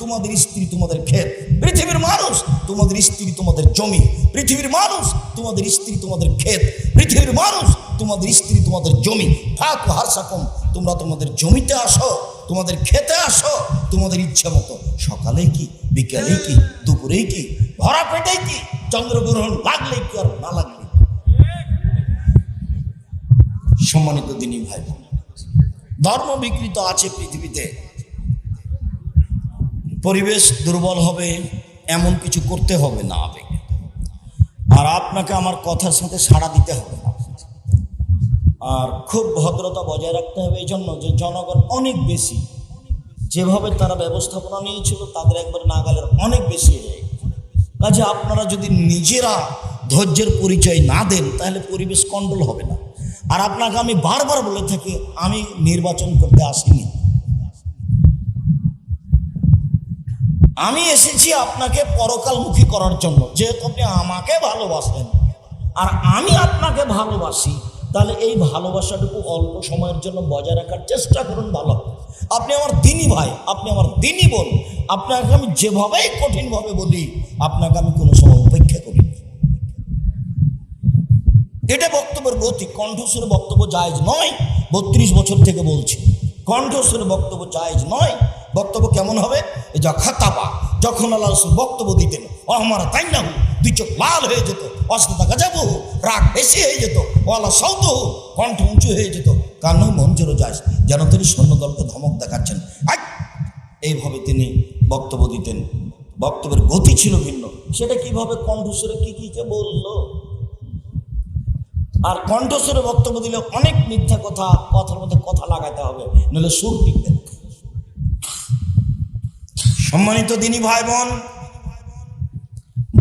তোমাদের স্ত্রী তোমাদের ক্ষেত, পৃথিবীর মানুষ তোমাদের স্ত্রী তোমাদের জমি, পৃথিবীর মানুষ তোমাদের স্ত্রী তোমাদের ক্ষেত, পৃথিবীর মানুষ তোমাদের স্ত্রী তোমাদের জমি। ফাকু হারসাকুম, তোমরা তোমাদের জমিতে আসো, তোমাদের খেতে আসো তোমাদের ইচ্ছা মতো, সকালে কি, বিকালে কি, দুপুরে কি, ভরা পেটে কি, চন্দ্রগ্রহণ লাগলে কি আর না লাগলে। সম্মানিত দিনী ভাই, ধর্ম বিকৃত আছে পৃথিবীতে। পরিবেশ দুর্বল হবে এমন কিছু করতে হবে না আবেগে, আর আপনাকে আমার কথার সাথে সাড়া দিতে হবে না। আর খুব ভদ্রতা বজায় রাখতে হবে, এই জন্য যে জনগণ অনেক বেশি, যেভাবে তারা ব্যবস্থাপনা নিয়েছিল তাদের একবার নাগালের অনেক বেশি হয়ে গেছে। কাজে আপনারা যদি নিজেরা ধৈর্যের পরিচয় না দেন তাহলে পরিবেশ কন্ট্রোল হবে না। আর আপনাকে আমি বারবার বলে থাকি, আমি নির্বাচন করতে আসিনি, আমি এসেছি আপনাকে পরকালমুখী করার জন্য। যেহেতু আপনি আমাকে ভালোবাসেন আর আমি আপনাকে ভালোবাসি, তাহলে এই ভালোবাসাটুকু অল্প সময়ের জন্য বজায় রাখার চেষ্টা করুন। ভালো, আপনি আমার দিনী ভাই, আপনি আমার দিনী বোন, আপনাকে আমি যেভাবেই কঠিনভাবে বলি আপনাকে আমি কোনো সময় উপেক্ষা করি। এটা বক্তব্যের গতি, কণ্ঠস্বরে বক্তব্য জায়েজ নয়। 32 বছর থেকে বলছি, কণ্ঠস্বরে বক্তব্য জায়েজ নয়। বক্তব্য কেমন হবে? এই যা খাতাবা, যখন আল্লাহ রাসূল বক্তব্য দিতেন, ও আমার তাই না, দুই চোখ লাল হয়ে যেত, অস্মিতা গাজাবু, রাগ বেশি হয়ে যেত, ওয়ালা সৌত, কণ্ঠ উঁচু হয়ে যেত, কান্না মঞ্জুরও যায়, যেন তিনি সৈন্যদলকে ধমক দেখাচ্ছেন। এইভাবে তিনি বক্তব্য দিতেন। বক্তব্যের গতি ছিল ভিন্ন। সেটা কিভাবে কণ্ঠস্বরে কি কি যে বললো। আর কণ্ঠস্বরে বক্তব্য দিলে অনেক মিথ্যা কথা, কথার মধ্যে কথা লাগাতে হবে, নাহলে সুর টিকবে। সম্মানিত দিনী ভাই বোন,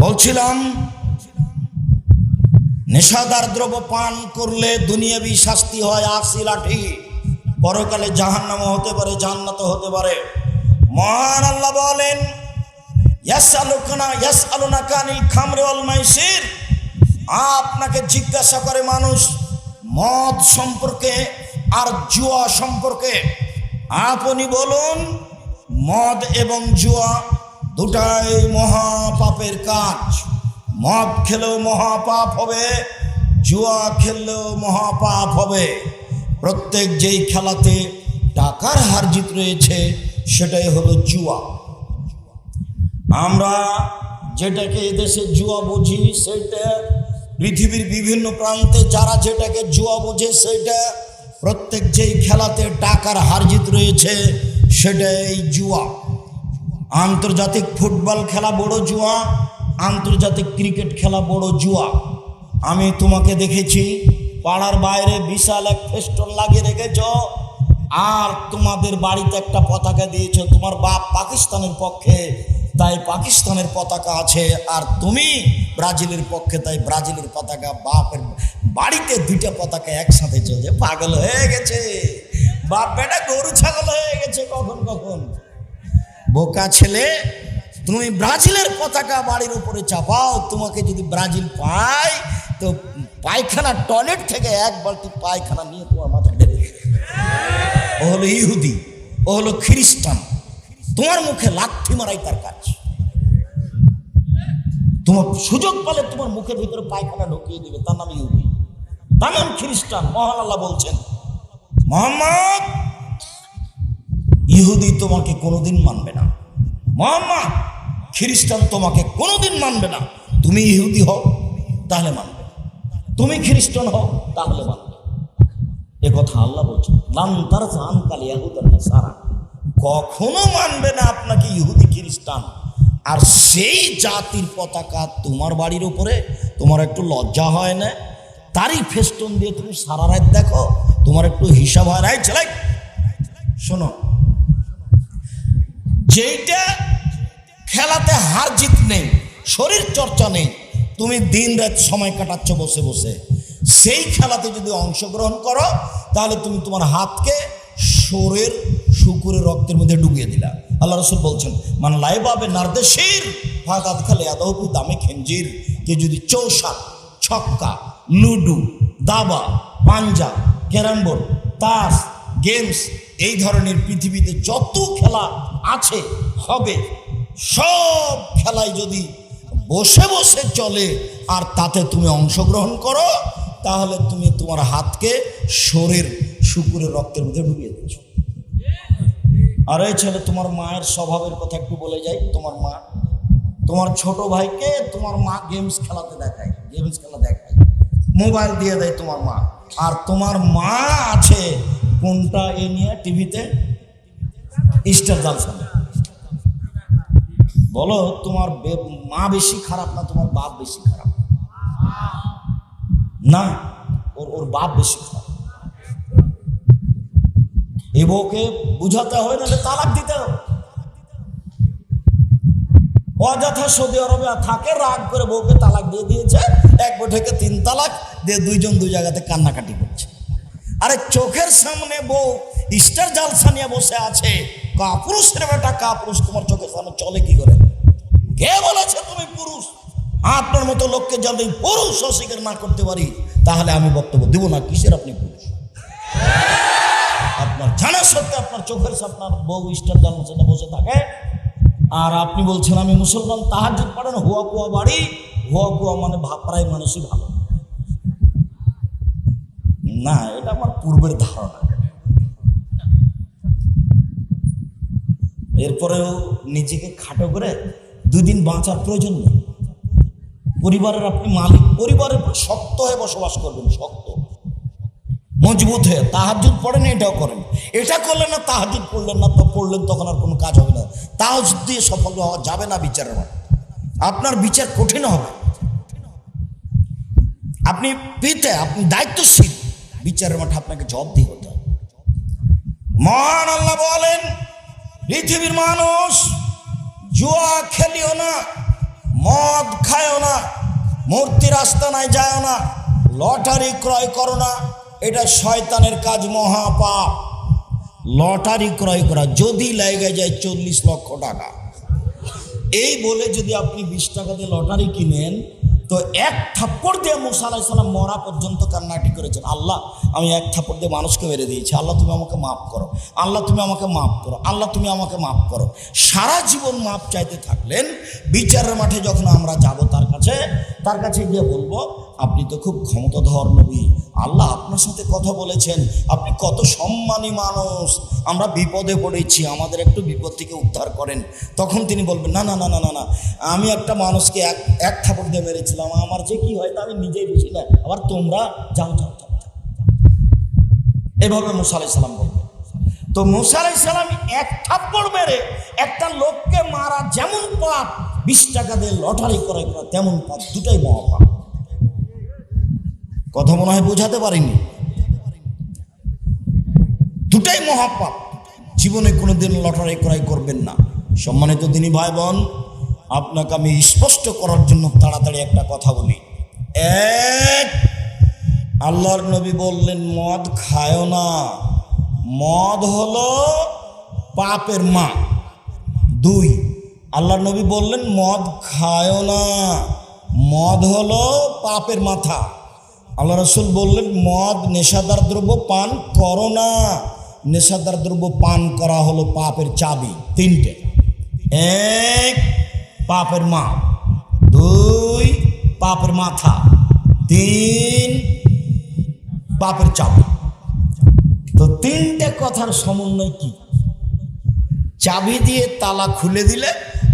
বলছিলাম নেশাদার দ্রব্য পান করলে দুনিয়াবি শাস্তি হয় 80 লাঠি, পরকালে জাহান্নামও হতে পারে, জান্নাতও হতে পারে। মহান আল্লাহ বলেন, ইয়াসআলুনাকা আনিল খামরি ওয়াল মাইসির, আপনাকে জিজ্ঞাসা করে মানুষ মদ সম্পর্কে আর জুয়া সম্পর্কে। আপনি বলুন, মদ এবং জুয়া দুটাই মহাপাপের কাজ। মদ খেলেও মহাপাপ হবে, জুয়া খেললেও মহাপাপ হবে। প্রত্যেক যেই খেলাতে টাকার হার জিত রয়েছে সেটাই হলো জুয়া। আমরা যেটাকে এদেশে জুয়া বুঝি সেটা পৃথিবীর বিভিন্ন প্রান্তে যারা যেটাকে জুয়া বোঝে সেটা, প্রত্যেক যেই খেলাতে টাকার হার জিত রয়েছে সেটাই জুয়া। আন্তর্জাতিক ফুটবল খেলা বড় জুয়া, আন্তর্জাতিক ক্রিকেট খেলা বড় জুয়া। আমি তোমাকে দেখেছি পাড়ার বাইরে বিশাল এক ফেস্টন লাগিয়ে রেখেছ, আর তোমাদের বাড়িতে একটা পতাকা দিয়েছ, তোমার বাপ পাকিস্তানের পক্ষে তাই পাকিস্তানের পতাকা আছে, আর তুমি ব্রাজিলের পক্ষে তাই ব্রাজিলের পতাকা। বাপের বাড়িতে দুইটা পতাকা একসাথে চলছে, পাগল হয়ে গেছে বাপ বেটা, গরু ছাগল হয়ে গেছে কখন কখন। বোকা ছেলে, তুমি ব্রাজিলের পতাকা বাড়ির উপরে চাপাও, তোমাকে যদি ব্রাজিল পায় তো পায়খানা টয়লেট থেকে এক বালতি পায়খানা নিয়ে তোমার মাথায় ঢেলে দেবে। ও হলো ইহুদি, ও হলো খ্রিস্টান, তোমার মুখে লাথি মারাই তার কাজ। তোমার সুযোগ পেলে তোমার মুখের ভিতরে পায়খানা ঢুকিয়ে দিবে, তার নাম ইহুদি, তার নাম খ্রিস্টান। মহান আল্লাহ বলছেন, মুহাম্মদ, ইহুদি তোমাকে কোনোদিন মানবে না, মুহাম্মদ, খ্রিস্টান তোমাকে কোনোদিন মানবে না। তুমি ইহুদি হও তাহলে মানবে, তুমি খ্রিস্টান হও তাহলে মানবে। এ কথা আল্লাহ বলছেন, লান তারজা আনকাল ইয়াহুদুন নাসারা, কখনো মানবে না আপনাকে ইহুদি খ্রিস্টান। আর সেই জাতির পতাকা তোমার বাড়ির উপরে, তোমার একটু লজ্জা হয় না? তারই ফেস্টন দিয়ে তুমি সারা রাত দেখো, তোমার একটু হিসাব হয় না? ছেলে শোনো, যেইটা খেলাতে হার জিত নেই, শরীর চর্চা নেই, তুমি দিন রাত সময় কাটাচ্ছ বসে বসে, সেই খেলাতে যদি অংশগ্রহণ করো তাহলে তুমি তোমার হাতকে শরীর শুকুরের রক্তের মধ্যে ডুবিয়ে দিলা। আল্লাহ রাসূল বলছেন, মান লাইবাবে নারদেশির ফাকাদ খালে আদাহু দামে খেঞ্জির, কে যদি চৌসাট, ছক্কা, লুডু, দাবা, পাঞ্জা, ক্যারাম বোর্ড, তাস, গেমস এই ধরনের পৃথিবীতে যত খেলা আছে হবে, সব খেলায় যদি বসে বসে চলে আর তাতে তুমি অংশগ্রহণ করো, তাহলে তুমি তোমার হাতকে শরীর শুকুরের রক্তের মধ্যে ডুবিয়ে দিচ্ছ। আর এই ছেলে, তোমার মায়ের স্বভাবের কথা একটু বলে যাই। তোমার মা তোমার ছোট ভাইকে তোমার মা গেমস খেলাতে দেখায়, গেমস খেলা দেখায়, মোবাইল দিয়ে দেয় তোমার মা। আর তোমার মা আছে কোনটা এ নিয়ে টিভিতে, স্টার জলসা। বলো, তোমার মা বেশি খারাপ না তোমার বাপ বেশি খারাপ? না, ওর বাপ বেশি খারাপ। এ বউকে বুঝাতে হবে, নাহলে তালাক দিতে হবে। অযথা সৌদি আরবে থাকে, রাগ করে বউকে তালাক দিয়ে দিয়েছে, এক বৈঠকে 3 তালাক দিয়ে দুইজন দুই জায়গাতে কান্নাকাটি করছে। আরে চোখের সামনে বউ স্টার জালসা নিয়ে বসে আছে, কাপুরুষের বেটা কাপুরুষ, তোমার চোখের সামনে চলে কি করে? কে বলেছে তুমি পুরুষ? আপনার মতো লোককে যদি পুরুষ অস্বীকার না করতে পারি, তাহলে আমি বক্তব্য দেব না। কিসের আপনি পুরুষ? আপনার জানা সত্ত্বে আপনার চোখের সামনে বউ স্টার জালসা বসে থাকে, আর আপনি বলছেন আমি মুসলমান, তাহাজ্জুদ পড়েন, হুয়া কুয়া বাড়ি। হুয়া কুয়া মানে প্রায় মানুষই ভালো না, এটা আমার পূর্বের ধারণা। এরপরেও নিজেকে খাটো করে 2 দিন বাঁচার প্রয়োজন নেই। পরিবারের আপনি মালিক, পরিবারের শক্ত হয়ে বসবাস করবেন, শক্ত মজবুত হয়ে। তাহাজ্জুদ পড়েন, এটাও করেন, এটা করলেন না, তাহাজ্জুদ পড়লেন না, তো পড়লেন তখন আর কোনো কাজ হবে না। তাহাজ্জুদ দিয়ে সফল হওয়া যাবে না বিচারের মাঠে, আপনার বিচার কঠিন হবে। আপনি পিতা, আপনি দায়িত্বশীল, বিচারের মাঠে আপনাকে জবাবদিহি হতে হবে। মহান আল্লাহ বলেন, পৃথিবীর মানুষ জুয়া খেলিও না, মদ খায়ও না, মূর্তির আস্তানায় যায় না, লটারি ক্রয় করো না, এটা শয়তানের কাজ, মহাপাপ। লটারি ক্রয় করা যদি লেগে যায় 40 লক্ষ টাকা, এই বলে যদি আপনি 20 টাকা দিয়ে লটারি কিনেন, তো 1 থাপ্পড় দিয়ে মুসা আলাইহিস সালাম মরা পর্যন্ত কান্নাকাটি করেছেন, আল্লাহ আমি 1 থাপ্পড় দিয়ে মানুষকে মেরে দিয়েছি, আল্লাহ তুমি আমাকে মাফ করো, আল্লাহ তুমি আমাকে মাফ করো, আল্লাহ তুমি আমাকে মাফ করো। সারা জীবন মাফ চাইতে থাকলেন। বিচারের মাঠে যখন আমরা যাব তার কাছে গিয়ে বলবো, আপনি তো খুব ক্ষমতাধর নবী, আল্লাহ আপনার সাথে কথা বলেছেন, আপনি কত সম্মানী মানুষ, আমরা বিপদে পড়েছি, আমাদের একটু বিপদ থেকে উদ্ধার করেন। তখন তিনি বলবেন, না না না না না না, আমি একটা মানুষকে এক থাপড় দিয়ে মেরেছিলাম, আমার যে কি হয় তা আমি নিজেই বুঝি না, আবার তোমরা যাও যাও যাও। এভাবে মুসা আলাইহিস সালাম বলবেন। তো মুসা আলাইহিস সালাম 1 থাপ্পড় মেরে একটা লোককে মারা যেমন পাপ, 20 টাকা দিয়ে লটারি করা তেমন পাপ, দুটাই মহাপাপ। কথা মনে হয় বোঝাতে পারিনি, দুটাই মহাপাপ। জীবনে কোনোদিন লটারি ক্রয় করবেন না। সম্মানিত দিনী ভাই বোন, আপনাকে আমি স্পষ্ট করার জন্য তাড়াতাড়ি একটা কথা বলি। 1, আল্লাহর নবী বললেন মদ খায়ও না, মদ হলো পাপের মা। 2, আল্লাহর নবী বললেন মদ খায়ও না, মদ হলো পাপের মাথা। আল্লাহ রাসূল বললেন মদ নেশাদার দ্রব্য, পান করো না, নেশাদার দ্রব্য পান করা হলো পাপের চাবি। 3টে, 1 পাপের মা, 2 পাপের মাথা, 3 পাপের চাবি। তো 3টে কথার সমন্বয় কি? চাবি দিয়ে তালা খুলে দিলে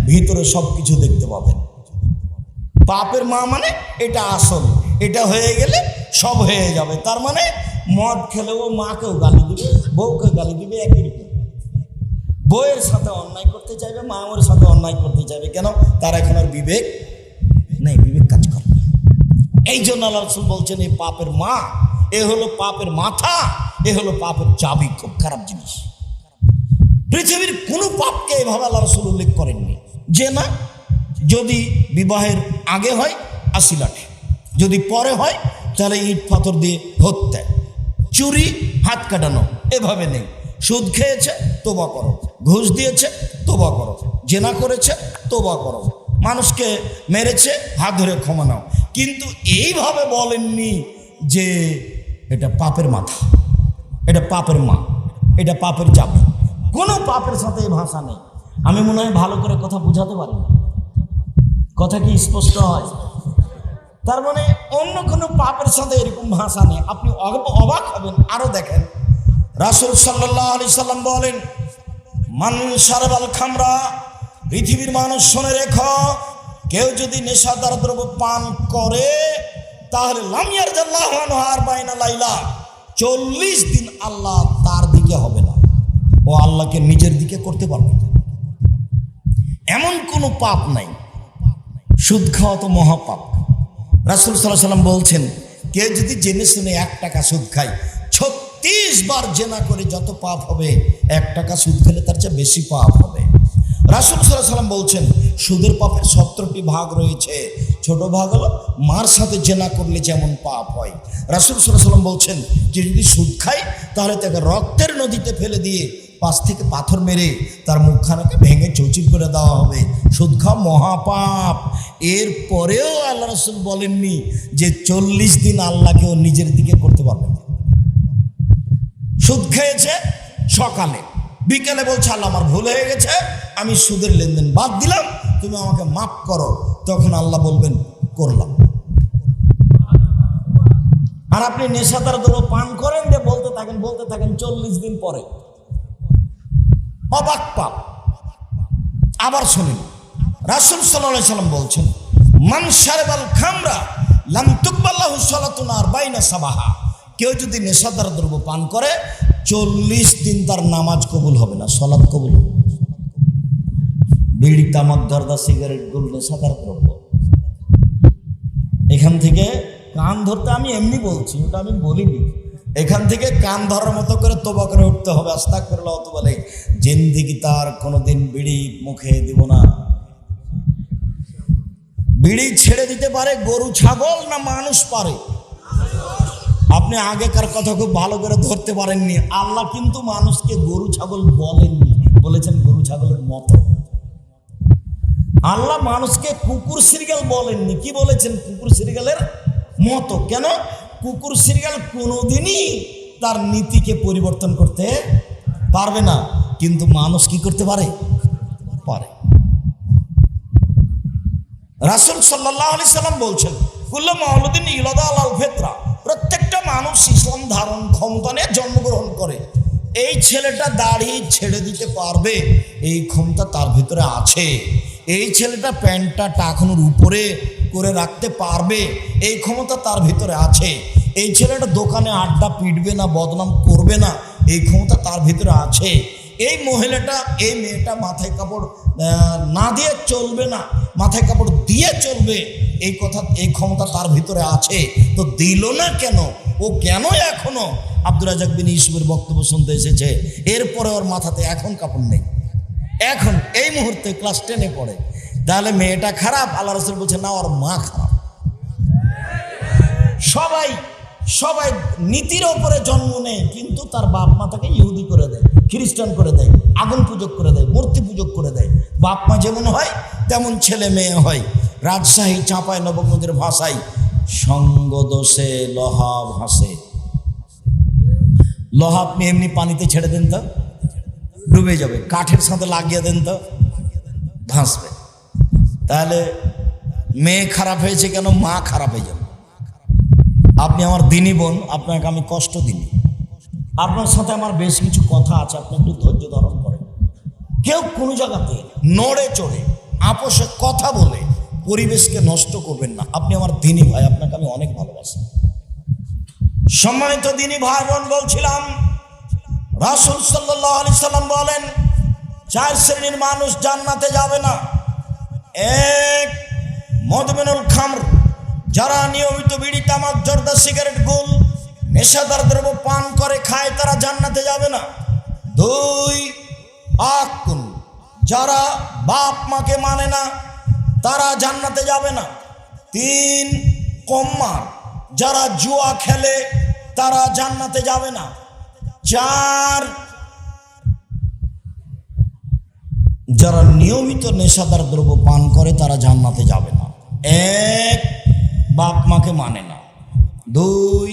ভিতরে সবকিছু দেখতে পাবেন। পাপের মা মানে এটা আসল, এটা হয়ে গেলে সব হয়ে যাবে। তার মানে মদ খেলেও মাকেও গালি দিবে, বউকে গালি দিবে, একই রকম। বউয়ের সাথে অন্যায় করতে চাইবে, মায়ের সাথে অন্যায় করতে চাইবে। কেন? তার এখন আর বিবেক নেই, বিবেক কাজ করে। এই জন্য আল্লাহ রাসূল বলছেন এই পাপের মা, এ হলো পাপের মাথা, এ হলো পাপের চাবি। খুব খারাপ জিনিস। পৃথিবীর কোনো পাপকে এভাবে আল্লাহ রাসূল উল্লেখ করেননি যে না, যদি বিবাহের আগে হয় 80 লাঠি, যদি পরে হয় তাহলে ইট পাথর দিয়ে হত্যা, চুরি হাত কাটানো, এভাবে নেই। সুদ খেয়েছে তোবা করো, ঘুষ দিয়েছে তোবা করো, জেনা করেছে তোবা করো, মানুষকে মেরেছে হাত ধরে ক্ষমা নাও। কিন্তু এইভাবে বলেননি যে এটা পাপের মাথা, এটা পাপের মা, এটা পাপের চাবি। কোনো পাপের সাথে এই ভাষা নেই। আমি মনে হয় ভালো করে কথা বুঝাতে পারি না, কথা কি স্পষ্ট হয়? তার মানে অন্য কোনো পাপের সাথে এরকম ভাষা নেই। আপনি অবাক হবেন। আরো দেখেন, রাসূল সাল্লাল্লাহু আলাইহি সাল্লাম বলেন, মান শারাবাল খামরা, পৃথিবীর মানুষ শুনে রেখো, কেউ যদি নেশাদার দ্রব্য পান করে তাহলে লাম ইয়ারজাল্লাহু আনহু আরবাইনা লাইলা, 40 দিন আল্লাহ তার দিকে হবে না, ও আল্লাহকে নিজের দিকে করতে পারবে না। এমন কোনো পাপ নাই। সুদ খাওয়া তো মহাপাপ। রাসূল সাল্লাল্লাহু আলাইহি সাল্লাম বলছেন, কেউ যদি জেনে শুনে 1 টাকা সুদ খায়, 36 বার জেনা করে যত পাপ হবে, 1 টাকা সুদ খেলে তার চেয়ে বেশি পাপ হবে। রাসূল সাল্লাল্লাহু আলাইহি সাল্লাম বলছেন, সুদের পাপের 17টি ভাগ রয়েছে। ছোট ভাগ হলো মার সাথে জেনা করলে যেমন পাপ হয়। রাসূল সাল্লাল্লাহু আলাইহি সাল্লাম বলছেন যে যদি সুদ খায় তাহলে তাকে রক্তের নদীতে ফেলে দিয়ে 5 থেকে পাথর মেরে তার মুখখানাকে ভেঙে চৌচির করে দেওয়া হবে। সুদ খাওয়া মহাপাপ। এরপরেও আল্লাহ রাসূল বলেননি যে 40 দিন আল্লাহকে ও নিজের দিকে করতে পারবে না। সুদ খেয়েছে সকালে, বিকেলে বলছে আল্লাহ আমার ভুল হয়ে গেছে, আমি সুদের লেনদেন বাদ দিলাম, তুমি আমাকে মাফ করো। তখন আল্লাহ বলবেন করলাম। আর আপনি নেশাদার দ্রব্য পান করেন, যে বলতে থাকেন 40 দিন পরে অবাক পাপ। আবার শুনুন, রাসূল সাল্লাল্লাহু আলাইহি সাল্লাম বলছেন, মান শারাবাল খামরা লাম তুকবাল লাহু সালাতুন আরবাইনা সাবাহা, কেউ যদি নেশাদার দ্রব্য পান করে 40 দিন তার নামাজ কবুল হবে না, সালাত কবুল হবে না। বিড়ি, তামাক, জর্দা, সিগারেট, গুল নেশাদার দ্রব্য। এখান থেকে কান ধরতে, আমি এমনি বলছি, ওটা আমি বলিনি, এখান থেকে কান ধরার মতো করে তওবা করে উঠতে হবে। আস্তাগফিরুল্লাহ বলে জিন্দেগি তার কোনোদিন বিড়ি মুখে দিব না। বিড়ি ছেড়ে দিতে পারে গরু ছাগল না মানুষ পারে? আপনি আগেকার কথা খুব ভালো করে ধরতে পারেননি। আল্লাহ কিন্তু মানুষকে গরু ছাগল বলেননি, বলেছেন গরু ছাগলের মতো। আল্লাহ মানুষকে কুকুর সিরগাল বলেননি, কি বলেছেন? কুকুর সিরগালের মতো। কেন? কুকুর সিরগাল কোনোদিনই তার নীতিকে পরিবর্তন করতে পারবে না, কিন্তু মানুষ কি করতে পারে? পারে। রাসূল সাল্লাল্লাহু আলাইহি সাল্লাম বলছেন, কুল্লু মাউলুদিন ইউলাদু আলাল ফিতরা, প্রত্যেকটা মানুষ ইসলাম ধারণ ক্ষমতা নিয়ে জন্মগ্রহণ করে। এই ছেলেটা দাড়ি ছেড়ে দিতে পারবে, এই ক্ষমতা তার ভিতরে আছে। এই ছেলেটা প্যান্টটা টাকনুর উপরে করে রাখতে পারবে, এই ক্ষমতা তার ভিতরে আছে। এই ছেলেটা দোকানে আড্ডা পিটবে না, বদনাম করবে না, এই ক্ষমতা তার ভিতরে আছে। এই মহিলাটা, এই মেয়েটা মাথায় কাপড় না দিয়ে চলবে না, মাথায় কাপড় দিয়ে চলবে, এই কথা, এই ক্ষমতা তার ভিতরে আছে। তো দিল না কেন? ও কেন এখনো আব্দুর রাজ্জাক বিন ইউসুফের বক্তব্য শুনতে এসেছে, এরপরে ওর মাথাতে এখন কাপড় নেই, এখন এই মুহূর্তে ক্লাস 10-এ পড়ে, তাহলে মেয়েটা খারাপ? আল্লাহ রাসূল বলছে না, ওর মা খারাপ। সবাই নীতির ওপরে জন্ম নেয়, কিন্তু তার বাপ মা তাকে ইহুদি করে দেয়, খ্রিস্টান করে দেয়, আগুন পূজক করে দেয়, মূর্তি পূজক করে দেয়। বাপ মা যেমন হয় তেমন ছেলে মেয়ে হয়। রাজশাহী চাঁপাই নবগঞ্জের ভাষায় সঙ্গ দোষে লোহা ভাসে। লোহা আপনি এমনি পানিতে ছেড়ে দেন তো ডুবে যাবে, কাঠের সাথে লাগিয়ে দেন তো ভাসবে। তাহলে মেয়ে খারাপ হয়েছে কেন? মা খারাপ হয়ে যাবে। আপনি আমার দিনী বোন, আপনাকে আমি কষ্ট দিনি, আপনার সাথে আমার বেশ কিছু কথা আছে, আপনি একটু ধৈর্য ধারণ করেন। কেউ কোনো জায়গাতে নড়ে চড়ে আপোষে কথা বলে পরিবেশকে নষ্ট করবেন না। আপনি আমার দিনী ভাই, আপনাকে আমি অনেক ভালোবাসি। সম্মানিত দিনী ভাই বোন, বলছিলাম রাসূল সাল্লাল্লাহু আলাইহি সাল্লাম বলেন 4 শ্রেণীর মানুষ জান্নাতে যাবে না। 1, মদমিনুল খামর, যারা নিয়মিত বিড়ি, তামাক, জর্দা, সিগারেট, গুল নেশাদার দ্রব্য পান করে খায়, তারা জান্নাতে যাবে না। 2, আকুন, যারা বাপ মাকে মানে না, তারা জান্নাতে যাবে না। 3, কম্মার, যারা জুয়া খেলে, তারা জান্নাতে যাবে না। 4, যারা নিয়মিত নেশাদার দ্রব্য পান করে, তারা জান্নাতে যাবে না। 1, বাপ মাকে মানে না। 2,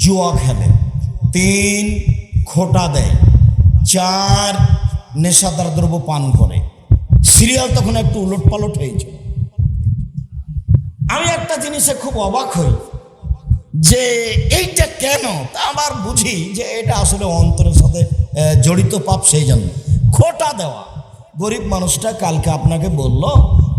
জুয়া খেলে। 3, খোটা দেয়, 4 নেশাদার দ্রব্য পান করে। সিরিয়াল তখন একটু উলটপালট হয়েছিল। আমি একটা জিনিসে খুব অবাক হই যে এইটা কেন, তা আবার বুঝি যে এটা আসলে অন্তরের সাথে জড়িত পাপ। সেই জন্য খোটা দেওয়া। গরিব মানুষটা কালকে আপনাকে বলল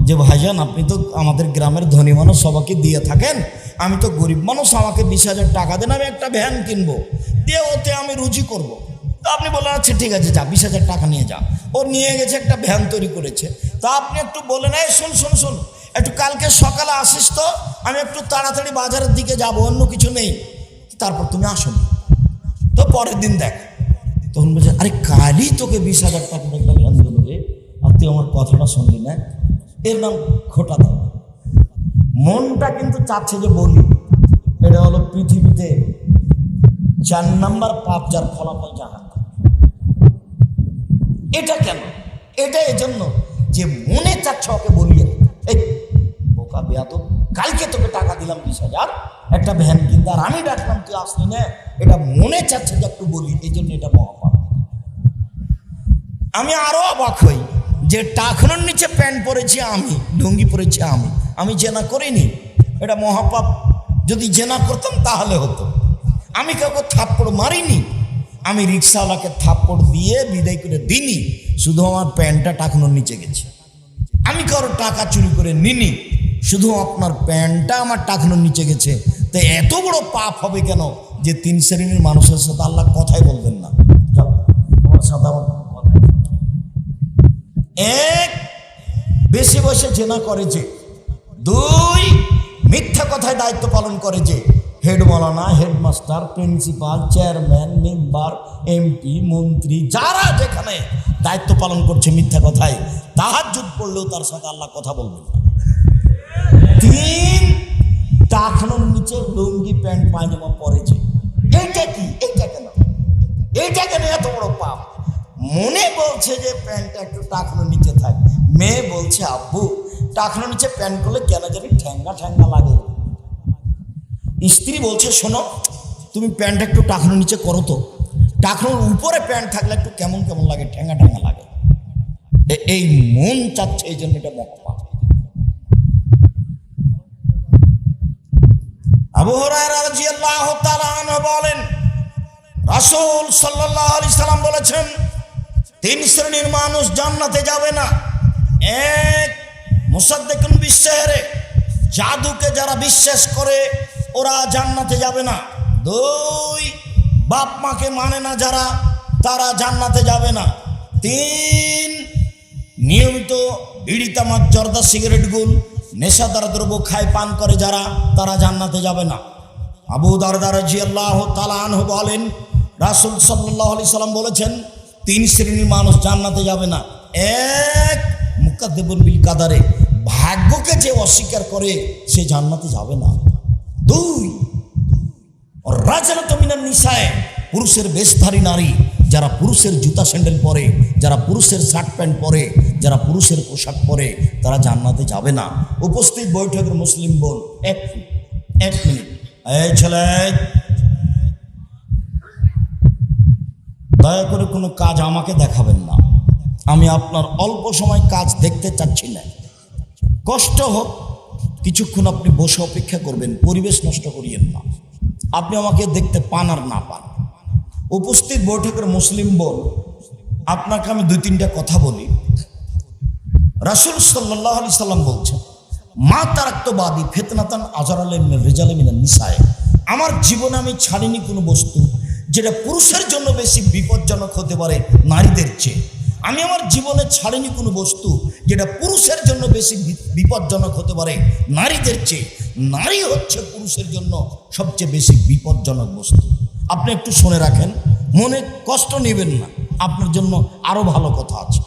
যে ভাইজান আপনি তো আমাদের গ্রামের ধনী মানুষ, সবাইকে দিয়ে থাকেন, আমি তো গরিব মানুষ, আমাকে 20,000 টাকা দেন, আমি একটা ভ্যান কিনবো, দিয়ে ওতে আমি রুজি করব। তো আপনি বললেন আচ্ছা ঠিক আছে যা, 20,000 টাকা নিয়ে যা। ও নিয়ে গেছে, একটা ভ্যান তৈরি করেছে। তা আপনি একটু বলেন এই শোন শোন শোন, একটু কালকে সকালে আসিস তো, আমি একটু তাড়াতাড়ি বাজারের দিকে যাব, অন্য কিছু নেই, তারপর তুমি আসো। তো পরের দিন দেখ, তখন বলছে আরে কালই তোকে 20,000 টাকা একটা ভ্যান দিল রে, আর তুই আমার কথাটা শুনলি না। এর নাম খোটা দেওয়া। মনটা কিন্তু চাচ্ছে যে বলি, এটা হলো পৃথিবীতে 4 নাম্বার পাপ, যার ফলাফল জাহান্নাম। এটা কেন? এটা এজন্য যে মনে চাচ্ছে ওকে বলিয়ে, এই বোকা বেয়াদব, কালকে তোকে টাকা দিলাম 20,000 একটা ভ্যান কিনতে, আর আমি ডাকলাম তুই আসলি না। এটা মনে চাচ্ছে যে একটু বলি, এই জন্য এটা মহাপাপ। আমি আরো অবাক হই যে টাকনোর নিচে প্যান্ট পরেছি আমি, লুঙ্গি পরেছি আমি জেনা করিনি, এটা মহাপাপ। যদি জেনা করতাম তাহলে হতো। আমি কাউকে থাপ্পড় মারিনি, আমি রিক্সাওয়ালাকে থাপ্পড় দিয়ে বিদায় করে দিইনি, শুধু আমার প্যান্টটা টাকনোর নিচে গেছে। আমি কারো টাকা চুরি করে নিনি, শুধু আপনার প্যান্টটা আমার টাকনোর নিচে গেছে। তো এত বড় পাপ হবে কেন যে 3 শ্রেণীর মানুষের সাথে আল্লাহ কথাই বলবেন না। যাও তোমার সাথে আমার কথা। 1, বেশি বসে জেনা করেছে। 2, মিথ্যা কথায় দায়িত্ব পালন করেছে। হেড মাওলানা, headmaster, principal, chairman, member, MP, মন্ত্রী, যারা যেখানে দায়িত্ব পালন করছে মিথ্যা কথায়, তাহাজ্জুদ পড়লেও তার সাথে আল্লাহ কথা বলবেন না। 3, টাকনোর নিচে লুঙ্গি প্যান্ট পায়জামা পরেছে। এইটা কি? এইটা কেন? এইটা কেন এত বড় পাপ? মনে বলছে যে প্যান্টটা একটু টাকনোর নিচে থাকে, মেয়ে বলছে আব্বু টাকনোর নিচে প্যান্ট করলে কেন জানি ঠ্যাঙ্গা ঠ্যাঙ্গা লাগে। স্ত্রী বলছে শোনো তুমি প্যান্ট একটু টাকনোর নিচে করো তো, টাকনোর উপরে প্যান্ট থাকলে একটু কেমন কেমন লাগে, ঠ্যাঙ্গা ঠ্যাঙ্গা লাগে। এই মন চাচ্ছে, এই জন্য এটা মহাপাপ। আবু হুরায়রা রাদিয়াল্লাহু তাআলা আনহু বলেন রাসূল সাল্লাল্লাহু আলাইহি সাল্লাম বলেছেন 3 শ্রেণীর মানুষ জান্নাতে যাবে না। 1, মুসাদ্দিকুন বিশ-সিহরি, জাদুকে যারা বিশ্বাস করে ওরা জান্নাতে যাবে না। 2, বাপ মাকে মানে না যারা, তারা জান্নাতে যাবে না। 3, নিয়মিত বিড়ি, তামাক, জর্দা, সিগারেট, গুল, নেশাদার দ্রব্য খায় পান করে যারা, তারা জান্নাতে যাবে না। আবু দারদা রাদিয়াল্লাহু তাআলা আনহু বলেন রাসূল সাল্লাল্লাহু আলাইহি সাল্লাম বলেছেন 3 শ্রেণীর মানুষ জান্নাতে যাবে না। 1, মুকাদ্দিবুন বিল কাদারে, ভাগ্যকে যে অস্বীকার করে সে জান্নাতে যাবে না। 2, রাজনাতু মিনান নিসায়ে, পুরুষের বেশধারী নারী, যারা পুরুষের জুতা স্যান্ডেল পরে, যারা পুরুষের শার্ট প্যান্ট পরে, যারা পুরুষের পোশাক পরে, তারা জান্নাতে যাবে না। উপস্থিত বৈঠকের মুসলিম বোন, 1 মিনিট, এই ছেলে দয়া করে কোনো কাজ আমাকে দেখাবেন না, আমি আপনার অল্প সময় কাজ দেখতে চাচ্ছি না। কষ্ট হোক, কিছুক্ষণ আপনি বসে অপেক্ষা করবেন, পরিবেশ নষ্ট করিয়েন না। আপনি আমাকে দেখতে পান আর না পান। উপস্থিত বৈঠকের মুসলিম বোন, আপনাকে আমি 2-3টা কথা বলি। রাসূল সাল্লাল্লাহু আলাইহি সাল্লাম বলছেন মা তারাক্তু বাদি ফিতনাতান আযরাল মিনার রিজালি মিনান নিসায়ে, আমার জীবনে আমি ছাড়িনি কোনো বস্তু যেটা পুরুষের জন্য বেশি বিপজ্জনক হতে পারে নারীদের চেয়ে। আমি আমার জীবনে ছাড়িনি কোনো বস্তু যেটা পুরুষের জন্য বেশি বিপজ্জনক হতে পারে নারীদের চেয়ে। নারী হচ্ছে পুরুষের জন্য সবচেয়ে বেশি বিপজ্জনক বস্তু। আপনি একটু শুনে রাখেন, মনে কষ্ট নেবেন না, আপনার জন্য আরো ভালো কথা আছে।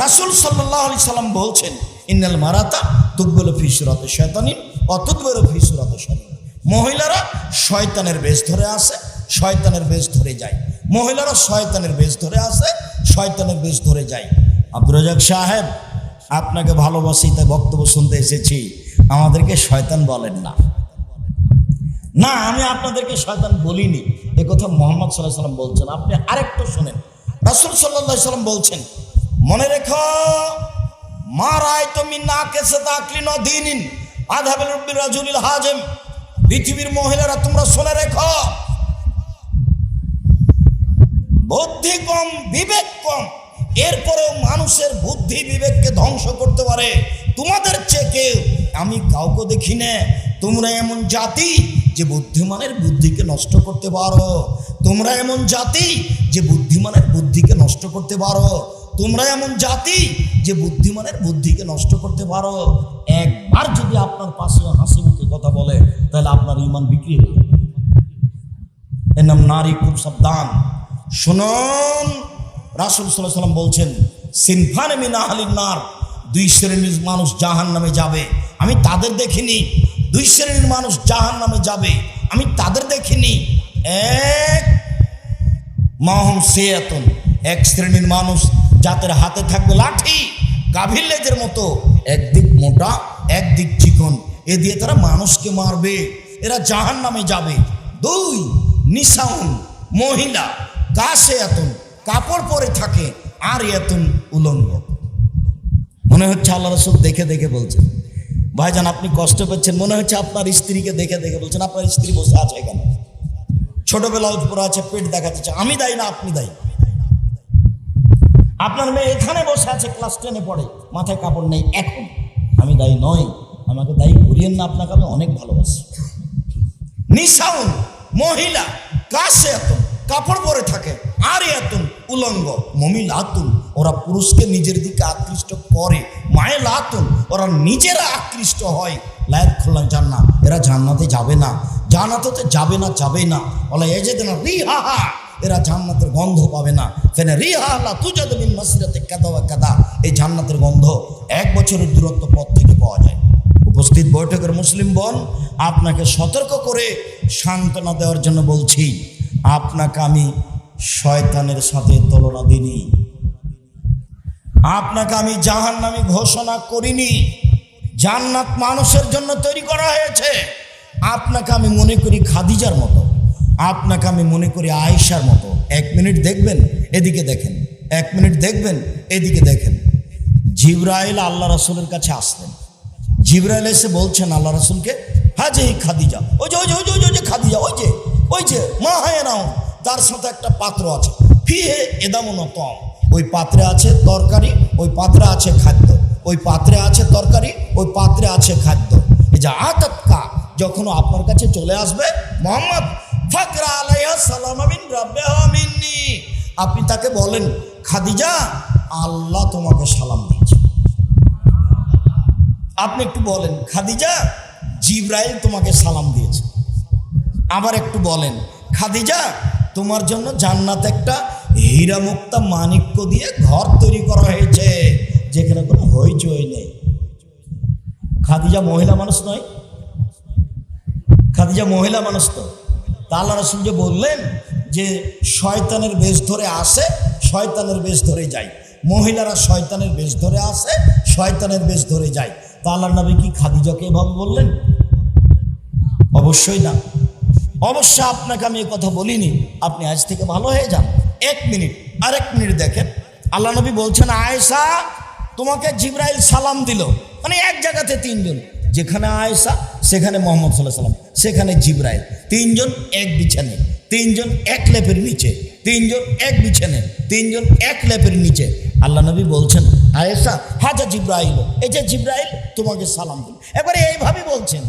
রাসূল সাল্লাল্লাহু আলাইহি সাল্লাম বলছেন ইন্নাল মারাতা তুকবালু ফি সুরাতি শায়তানিন ওয়া তুদবারু ফি সুরাতি শায়তান, মহিলারা শয়তানের বেশ ধরে আসে, শয়তানের বেশ ধরে যায়। মহিলারা শয়তানের বেশ ধরে আসে, শয়তানের বেশ ধরে যায়। আব্দুর রাজ্জাক সাহেব, আপনাকে ভালোবাসি তাই বক্তব্য শুনতে এসেছি, আমাদেরকে শয়তান বলেন না। না, আমি আপনাদেরকে শয়তান বলিনি, এ কথা মুহাম্মদ সাল্লাল্লাহু আলাইহি সাল্লাম বলছেন। আপনি আরেকটু শুনেন, রাসূল সাল্লাল্লাহু আলাইহি সাল্লাম বলছেন, মনে রেখো মা রাআইতু মিন নাকিসা তাকলিন ওয়া দীনিন আযহাবাল বিরাজুলিল হাজিম। পৃথিবীর মহিলারা তোমরা শুনে রেখো, বুদ্ধি কম, বিবেক কম, এরপরেও মানুষের বুদ্ধি বিবেককে ধ্বংস করতে পারে তোমাদের চেয়ে কেউ আমি কাউকে দেখি না। তোমরা এমন জাতি যে বুদ্ধিমানের বুদ্ধিকে নষ্ট করতে পারো, তোমরা এমন জাতি যে বুদ্ধিমানের বুদ্ধিকে নষ্ট করতে পারো, তোমরা এমন জাতি যে বুদ্ধিমানের বুদ্ধিকে নষ্ট করতে পারো। একবার যদি আপনার পাশে হাসি মুখে কথা বলে তাহলে আপনার ঈমান বিক্রি হয়ে যাবে। এর নাম নারী। খুব সাবধান শুনুন, রাসূল সাল্লাল্লাহু আলাইহি সাল্লাম বলছেন, সিনফানে মিন আহলিন নার, দুই শ্রেণীর মানুষ জাহান্নামে যাবে, আমি তাদের দেখিনি। দুই শ্রেণীর মানুষ জাহান্নামে যাবে, আমি তাদের দেখিনি। এক মাহুম সিয়াতুন, এক শ্রেণীর মানুষ যাদের হাতে থাকবে লাঠি, গাভীর লেজের মতো, একদিক মোটা একদিক চিকন, এ দিয়ে তারা মানুষকে মারবে, এরা জাহান্নামে যাবে। দুই নিসাউন, মহিলা, কাসিয়াতুন, কাপড় পরে থাকে, আর ইয়াতুন, উলঙ্গ। মনে হচ্ছে আল্লাহ রাসূল দেখে দেখে বলছেন। ভাইজান আপনি কষ্ট পাচ্ছেন, মনে হচ্ছে আপনার স্ত্রীকে দেখে দেখে বলছেন। আপনার স্ত্রী বসে আছে এখানে, ছোটবেলা উপরে আছে, পেট দেখাচ্ছে, আমি দায়ী না আপনি দায়ী। আপনার মেয়ে এখানে বসে আছে, ক্লাস 10-এ পড়ে, মাথায় কাপড় নেই, এখন আমি দায়ী নই, আমাকে দায়ী করিয়েন না, আপনাকে আমি অনেক ভালোবাসি। নিসাউন, মহিলা, কাসিয়াতুন, কাপড় পরে থাকে, আর ইয়াতুন, উলঙ্গ, মুমিলাতুন, ওরা পুরুষকে নিজের দিকে আকৃষ্ট করে, মাইলাতুন, ওরা নিজেরা আকৃষ্ট হয়, লা ইয়াদখুলুন জান্নাহ, এরা জান্নাতে যাবে না, জান্নাতে যাবে না, যাবে না। ওয়ালা ইয়াজিদুনা রিহাহা, এরা জান্নাতের গন্ধ পাবে না। ফেনে রিহা লা তুজাদু মিন মাসিরাতি কাদা ওয়া কাদা, এই জান্নাতের গন্ধ 1 বছরের দূরত্ব পথ থেকে পাওয়া যায়। উপস্থিত বৈঠকের মুসলিম বোন, আপনাকে সতর্ক করে সান্ত্বনা দেওয়ার জন্য বলছি, আপনাকে আমি শয়তানের সাথে তুলনা দিইনি, আপনাকে আমি জাহান্নামী ঘোষণা করিনি। জান্নাত মানুষের জন্য তৈরি করা হয়েছে। আপনাকে আমি মনে করি খাদিজার মতো, আপনাকে আমি মনে করি আয়েশার মতো। 1 মিনিট দেখবেন, এদিকে দেখেন, 1 মিনিট দেখবেন, এদিকে দেখেন। জিবরাইল আল্লাহ রাসূলের কাছে আসলেন, জিবরাইল এসে বলছেন আল্লাহ রাসূলকে, হাজি খাদিজা, ওই যে ওই যে ওই যে ওই যে খাদিজা, ওই যে মা হায় নাও, তার সাথে একটা পাত্র আছে, ফিহে এদামুন তম, ওই পাত্রে আছে তরকারি, ওই পাত্রে আছে খাদ্য, ওই পাত্রে আছে তরকারি, ওই পাত্রে আছে খাদ্য। এই যে আতাতকা, যখন আপনার কাছে চলে আসবে মুহাম্মদ, ফাকরা আলাইহা সালাম মিন রাব্বিহা মিন্নি, আপনি তাকে বলেন, খাদিজা আল্লাহ তোমাকে সালাম দিয়েছে। আপনি একটু বলেন, খাদিজা জিবরাইল তোমাকে সালাম দিয়েছে। আবার একটু বলেন, খাদিজা তোমার জন্য জান্নাত একটা হীরা মুক্তা মানিক্য দিয়ে ঘর তৈরি করা হয়েছে, যেখানে কোনো হইচই নেই। খাদিজা মহিলা মানুষ নয়? খাদিজা মহিলা মানুষ তো। তা আল্লাহ রাসূল যে বললেন যে শয়তানের বেশ ধরে আসে, শয়তানের বেশ ধরে যায়, মহিলারা শয়তানের বেশ ধরে আসে, শয়তানের বেশ ধরে যায়। তা আল্লাহর নবী কি খাদিজাকে এভাবে বললেন? অবশ্যই না। অবশ্য আপনাকে আমি এই কথা বলিনি, আপনি আজ থেকে ভালো হয়ে যান। 1 মিনিট, আর 1 মিনিট দেখেন, আল্লাহ নবী বলছেন, আয়েশা তোমাকে জিবরাইল সালাম দিল, মানে এক জায়গাতে 3 জন, যেখানে আয়েশা সেখানে মুহাম্মদ সাল্লাল্লাহু আলাইহি ওয়াসাল্লাম, সেখানে জিবরাইল, 3 জন এক বিছানে, 3 জন এক লেপের নিচে, 3 জন এক বিছানে, 3 জন এক লেপের নিচে। আল্লাহ নবী বলছেন, আয়েশা হাজা জিবরাইল, এই যে জিবরাইল তোমাকে সালাম দিল। এবারে এইভাবে বলছেন,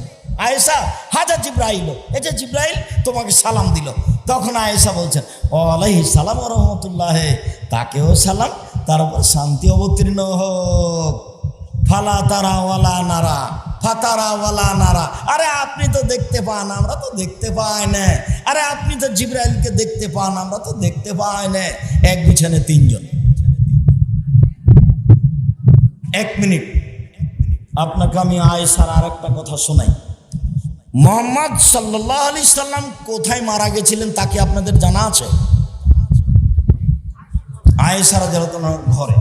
আয়েশা হাজা জিবরাইল, এই যে জিবরাইল তোমাকে সালাম দিল। তখন আয়েশা বলছেন, ওয়ালাইহিস সালাম ওয়া রাহমাতুল্লাহ, তাকেও সালাম, তার উপর শান্তি অবতীর্ণ হোক। ফালা তারা ওয়ালা নারা, ফাতারা ওয়ালা নারা, আরে আপনি তো দেখতে পান, আমরা তো দেখতে পাই না। আরে আপনি তো জিবরাইলকে দেখতে পান, আমরা তো দেখতে পাই না। এক বিছানে 3 জন। 1 মিনিট, আপনাকে আমি আয়েশার আর একটা কথা শোনাই। মুহাম্মদ সাল্লাল্লাহু আলাইহি সাল্লাম কোথায় মারা গেছিলেন তা কি আপনাদের জানা আছে? আয়েশা রাদিয়াল্লাহু আনহার ঘরে।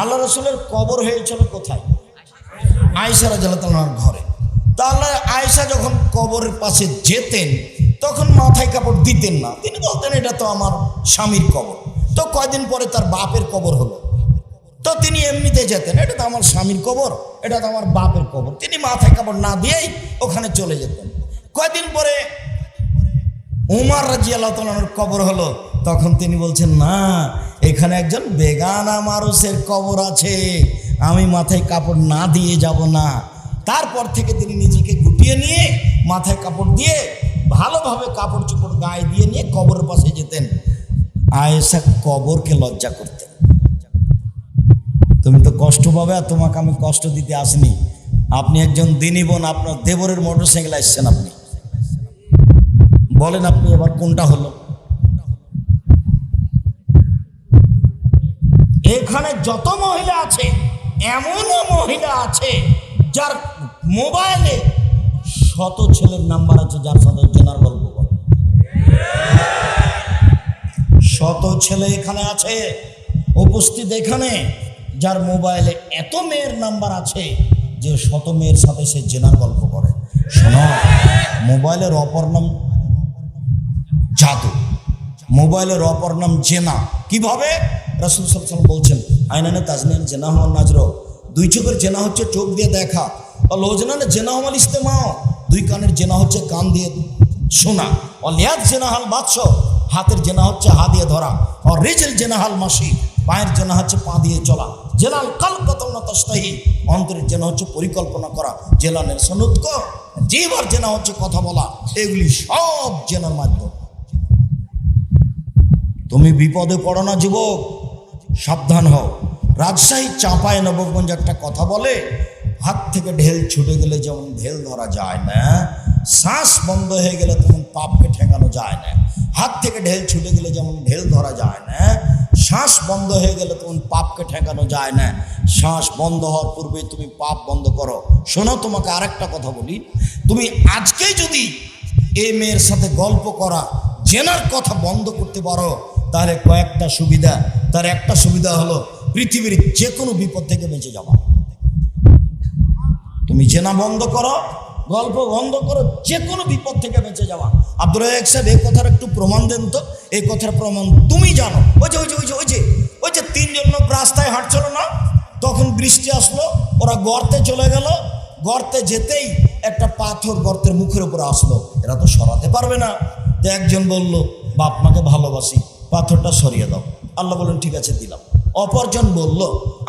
আল্লাহ রাসূলের কবর হয়েছিল কোথায়? আয়েশা রাদিয়াল্লাহু আনহার ঘরে। তাহলে আয়েশা যখন কবরের পাশে যেতেন তখন মাথায় কাপড় দিতেন না, তিনি বলতেন এটা তো আমার স্বামীর কবর। তো কয়দিন পরে তার বাপের কবর হলো, তো তিনি এমনিতে যেতেন, এটা তো আমার স্বামীর কবর, এটা তো আমার বাপের কবর, তিনি মাথায় কাপড় না দিয়েই ওখানে চলে যেতেন। কয়দিন পরে উমর রাদিয়াল্লাহু তাআলার কবর হলো, তখন তিনি বলছেন না, এখানে একজন বেগানা মানুষের কবর আছে, আমি মাথায় কাপড় না দিয়ে যাব না। তারপর থেকে তিনি নিজেকে গুটিয়ে নিয়ে মাথায় কাপড় দিয়ে ভালোভাবে কাপড় চোপড় গায়ে দিয়ে নিয়ে কবরের পাশে যেতেন। আয়েশা কবরকে লজ্জা করতেন। তুমি তো কষ্ট পাবে, আর তোমাকে আমি কষ্ট দিতে আসিনি। আপনি একজন দিনী বোন, আপনার দেবরের মোটরসাইকেল আসছেন, আপনি বলেন আপনি এবার কোনটা হলো? এখানে যত মহিলা আছে, এমনও মহিলা আছে যার মোবাইলে শত ছেলের নাম্বার আছে, যার সাথে জেনার গল্প করে। শত ছেলে এখানে আছে উপস্থিত এখানে, যার মোবাইলে এত মেয়ের নাম্বার আছে যে শত মেয়ের সাথে সে জেনার গল্প করে। শোনো, মোবাইলের অপর নাম জাদু, মোবাইলের অপর নাম জেনা। কিভাবে? রাসূল সাল্লাল্লাহু আলাইহি ওয়াসাল্লাম বলছেন, আইনানে তাজনিন জেনা হওয়ার নাজর, দুই চোখের জেনা হচ্ছে চোখ দিয়ে দেখা, আর লোজনানে জেনা হওয়ার ইস্তেমাও, দুই কানের জেনা হচ্ছে কান দিয়ে শোনা, আর লিয়াদ জেনা হাল বাদশ, হাতের জেনা হচ্ছে হাত দিয়ে ধরা, আর রিজল জেনা হাল মাসি, পায়ের জেনা হচ্ছে পা দিয়ে চলা, জেলাল কালকাতাল তাস্তাহি, অন্তরের জেনা হচ্ছে পরিকল্পনা করা, জেলানের সনুৎক, জিহ্বার জেনা হচ্ছে কথা বলা। এগুলি সব জেনার মাধ্যম। তুমি বিপদে পড়ো না যুবক, সাবধান হও। রাজশাহী চাঁপায় নবগঞ্জ একটা কথা বলে, হাত থেকে ঢেল ছুটে গেলে যেমন ঢেল ধরা যায় না, শ্বাস বন্ধ হয়ে গেলে তখন পাপকে ঠেকানো যায় না। হাত থেকে ঢেল ছুটে গেলে যেমন ঢেল ধরা যায় না, শ্বাস বন্ধ হয়ে গেলে তখন পাপকে ঠেকানো যায় না। শ্বাস বন্ধ হওয়ার পূর্বে তুমি পাপ বন্ধ করো। শোনো, তোমাকে আরেকটা কথা বলি, তুমি আজকেই যদি এই মেয়ের সাথে গল্প করা জেনার কথা বন্ধ করতে পারো, তাহলে কয়েকটা সুবিধা। তার একটা সুবিধা হলো পৃথিবীর যে কোনো বিপদ থেকে বেঁচে যাওয়া। তুমি জেনা বন্ধ করো, গল্প বন্ধ করো, যে কোনো বিপদ থেকে বেঁচে যাওয়া। আব্দুর রাজ্জাক সাহেব এই কথার একটু প্রমাণ দেন তো। এই কথার প্রমাণ তুমি জানো। ওই যে তিনজন লোক রাস্তায় হাঁটছিল না, তখন বৃষ্টি আসলো, ওরা গর্তে চলে গেল, গর্তে যেতেই একটা পাথর গর্তের মুখের উপরে আসলো, এরা তো সরাতে পারবে না। তো একজন বলল, বাপ মাকে ভালোবাসি, পাথরটা সরিয়ে দাও। আল্লাহ বলেন ঠিক আছে, দিলাম। অপরজন বলল,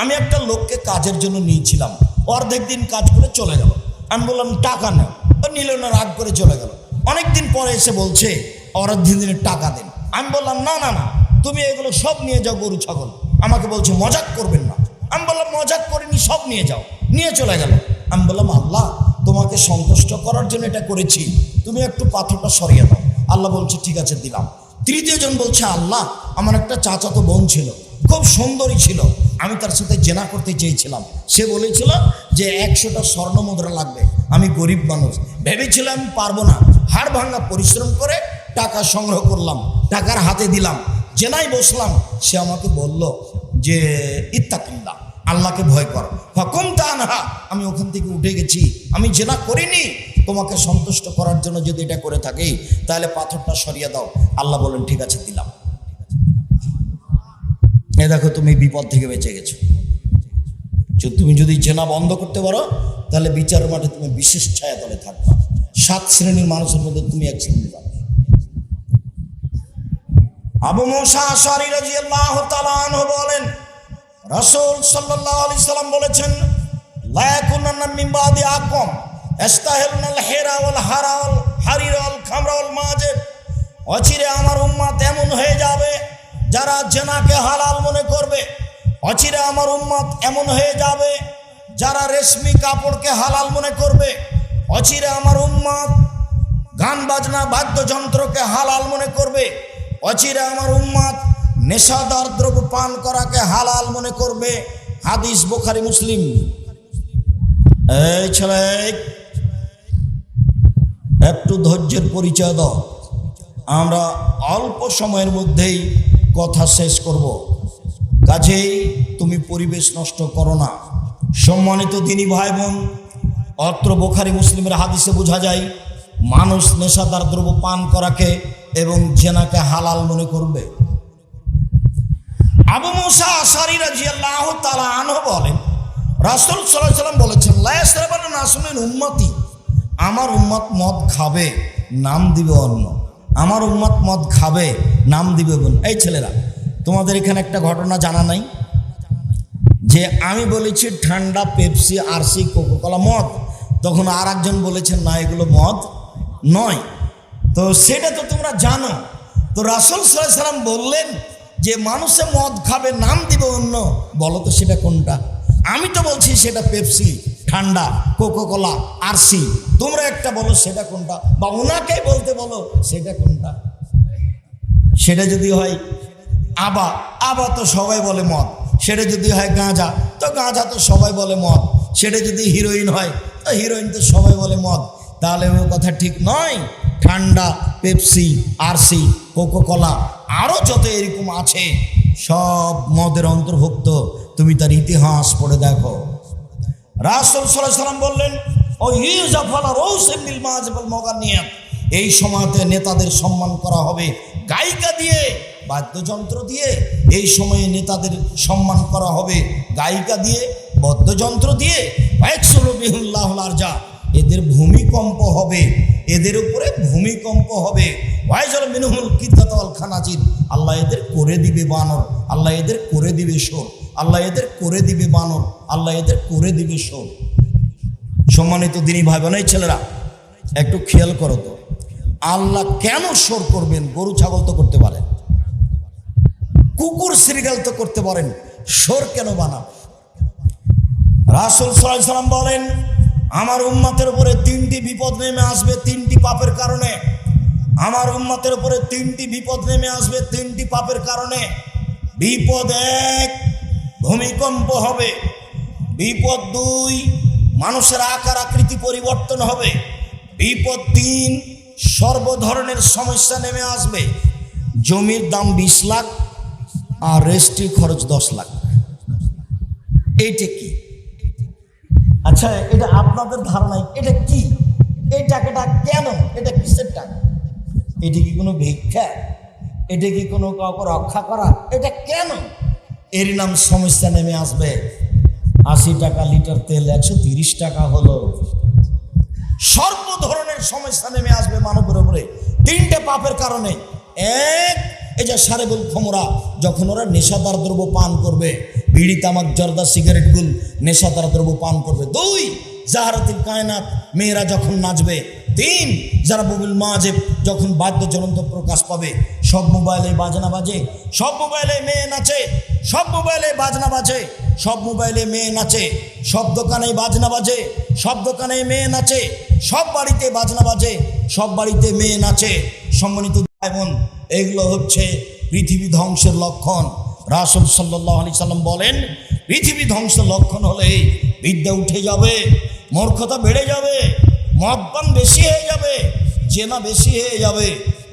আমি একটা লোককে কাজের জন্য নিয়েছিলাম, অর্ধেক দিন কাজ করে চলে গেল। আমি বললাম টাকা নেও, ও নিল না, রাগ করে চলে গেল। অনেকদিন পরে এসে বলছে অর্ধেক দিনের টাকা দেন। আমি বললাম না, তুমি এগুলো সব নিয়ে যাও, গরু ছাগল। আমাকে বলছে মজাক করবেন না। আমি বললাম মজাক করিনি, সব নিয়ে যাও। নিয়ে চলে গেল। আমি বললাম আল্লাহ, তোমাকে সন্তুষ্ট করার জন্য এটা করেছি, তুমি একটু পাথরটা সরিয়ে দাও। আল্লাহ বলছে ঠিক আছে, দিলাম। তৃতীয় জন বলছে, আল্লাহ, আমার একটা চাচাতো বোন ছিল, খুব সুন্দরী ছিল, আমি তার সাথে জেনা করতে চেয়েছিলাম। সে বলেছিল যে 100টা স্বর্ণ মুদ্রা লাগবে, আমি গরিব মানুষ, ভেবেছিলাম পারবো না। হাড় ভাঙা পরিশ্রম করে টাকা সংগ্রহ করলাম, টাকার হাতে দিলাম, জেনাই বসলাম। সে আমাকে বলল যে ইত্তাকিল্লাহ, আল্লাহকে ভয় কর। হুকুম তানহা, আমি ওখান থেকে উঠে গেছি, আমি জেনা করিনি। তোমাকে সন্তুষ্ট করার জন্য যদি এটা করে থাকি, তাহলে পাথরটা সরিয়ে দাও। আল্লাহ বলেন ঠিক আছে, দিলাম। এ দেখো, তুমি বিপদ থেকে বেঁচে গেছো। তুমি যদি জেনা বন্ধ করতে পারো, তাহলে বিচার মাঠে তুমি বিশেষ ছায়া তলে থাকবা। 7 শ্রেণীর মানুষের মধ্যে তুমি এক শ্রেণী পাবে। আবু মুসা আশআরী রাদিয়াল্লাহু তাআলা আনহু বলেন, রাসূল সাল্লাল্লাহু আলাইহি সাল্লাম বলেছেন, লা ইয়াকুনান্না মিন বাদি আকাম ইস্তাহিলুল হিরা ওয়াল হারির ওয়াল খামরা ওয়াল মাজিদ। অচিরে আমার উম্মত এমন হয়ে যাবে যারা জেনাকে হালাল মনে করবে। অচিরে আমার উম্মত এমন হয়ে যাবে যারা রেশমি কাপড়কে হালাল মনে করবে। অচিরে আমার উম্মত গান বাজনা বাদ্যযন্ত্রকে হালাল মনে করবে। অচিরে আমার উম্মত নেশাদার দ্রব্য পান করাকে হালাল মনে করবে। হাদিস বুখারী মুসলিম। এই ছেলে, একটু ধৈর্যের পরিচয় দাও, আমরা অল্প সময়ের মধ্যেই কথা শেষ করব। কাজেই তুমি পরিবেশ নষ্ট করো না। সম্মানিত দিনী ভাই বোন, অত্র বুখারী মুসলিমের হাদিসে বোঝা যায় মানুষ নেশাদার দ্রব্য পান করাকে এবং জেনাকে হালাল মনে করবে। আবু মুসা আশারী রাদিয়াল্লাহু তাআলা আনহু বলেন, রাসূল সাল্লাল্লাহু আলাইহি ওয়াসাল্লাম বলেছেন, লা ইয়াশরাবান্না নাসুম মিন উম্মতি, আমার উম্মত মদ খাবে, নাম দিবে অন্য। আমার উম্মত মদ খাবে, নাম দিবে বোন। এই ছেলেরা, তোমাদের এখানে একটা ঘটনা জানা নাই যে আমি বলেছি ঠান্ডা, পেপসি, আরসি, কোকাকোলা মদ, তখন আর একজন বলেছেন না এগুলো মদ নয়। তো সেটা তো তোমরা জানো। তো রাসূল সাল্লাল্লাহু আলাইহি ওয়াসাল্লাম বললেন যে মানুষে মদ খাবে, নাম দিবে অন্য, বলো তো সেটা কোনটা? আমি তো বলছি সেটা পেপসি, ঠান্ডা, কোকাকোলা, আরসি, তোমরা একটা বলো সেটা কোনটা, বা ওনাকেই বলতে বলো সেটা কোনটা। সেটা যদি হয় আবা, আবা তো সবাই বলে মদ। সেটা যদি হয় গাঁজা, তো গাঁজা তো সবাই বলে মদ। সেটা যদি হিরোইন হয়, তো হিরোইন তো সবাই বলে মদ। তাহলে ওই কথা ঠিক নয়। ঠান্ডা, পেপসি, আরসি, কোকাকোলা, আরও যত এরকম আছে সব মদের অন্তর্ভুক্ত। তুমি তার ইতিহাস পড়ে দেখো। রাসূল সাল্লাল্লাহু আলাইহি ওয়াসাল্লাম বললেন, ও ইউজাফালা রৌসিল মাযিবুল মুগান্নিয়াত, এই সময়তে নেতাদের সম্মান করা হবে গায়িকা দিয়ে, বাদ্যযন্ত্র দিয়ে। এই সময়ে নেতাদের সম্মান করা হবে গায়িকা দিয়ে, বাদ্যযন্ত্র দিয়ে। ওয়াইকসুরুবিহুল্লাহুল আরজা, এদের ভূমিকম্প হবে, এদের উপরে ভূমিকম্প হবে। ওয়াইজাল মিনহুল কিদাত ওয়াল খানাজির, আল্লাহ এদের করে দিবে বানর, আল্লাহ এদের করে দিবে শোর, আল্লাহ এদের করে দিবে বানর, আল্লাহ এদের করে দিবে শোর। সম্মানিত দিনী ভাই বোন, এই ছেলেরা একটু খেয়াল করো তো, আল্লাহ কেন শোর করবেন? গরু ছাগল তো করতে পারেন, কুকুর শ্রীগাল তো করতে পারেন, শোর কেন বানান? রাসূল সাল্লাল্লাহু আলাইহি ওয়াসাল্লাম বলেন, আমার উম্মতের উপরে 3টি বিপদ নেমে আসবে 3টি পাপের কারণে। আমার উম্মতের উপরে 3টি বিপদ নেমে আসবে 3টি পাপের কারণে। বিপদ 1, ভূমিকম্প হবে। বিপদ 2, মানুষের আকার আকৃতি পরিবর্তন হবে। বিপদ 3, সর্বধরনের সমস্যা নেমে আসবে। জমির দাম 20 লাখ আর রেজিস্ট্রি খরচ 10 লাখ। এইটা কি? আচ্ছা, এটা আপনাদের ধারণায় এটা কি? এই টাকাটা কেন? এটা কিসের টাকা? এটা কি কোনো ভিক্ষা? এটা কি কোনো কাউকে রক্ষা করা? এটা কেন? এর নাম সমস্যা নেমে আসবে। 80 টাকা লিটার তেল 130 টাকা হলো। সর্ব ধরনের সমস্যা নেমে আসবে মানবের উপরে 3টে পাপের কারণে। 1, এই যে সারেবুল খমরা, যখন ওরা নেশাদার দ্রব্য পান করবে, বিড়ি, তামাক, জর্দা, সিগারেট গুল নেশাদার দ্রব্য পান করবে। 2, জাহারাতুল কায়নাত, মেয়েরা যখন নাচবে। 3, যারা বুবুল মাজেব, যখন বাদ্যযন্ত্র প্রকাশ পাবে। সব মোবাইলে বাজনা বাজে, সব মোবাইলে মেয়ে নাচে, সব মোবাইলে বাজনা বাজে, সব মোবাইলে মেয়ে নাচে, সব দোকানে বাজনা বাজে, সব দোকানে মেয়ে নাচে, সব বাড়িতে বাজনা বাজে, সব বাড়িতে মেয়ে নাচে। সম্মানিত ভাই বোন, এগুলো হচ্ছে পৃথিবী ধ্বংসের লক্ষণ। রাসূল সাল্লাল্লাহু আলাইহি সাল্লাম বলেন, পৃথিবী ধ্বংসের লক্ষণ হলে বিদ্যা উঠে যাবে, মূর্খতা বেড়ে যাবে, মদপান বেশি হয়ে যাবে, জেনা বেশি হয়ে যাবে,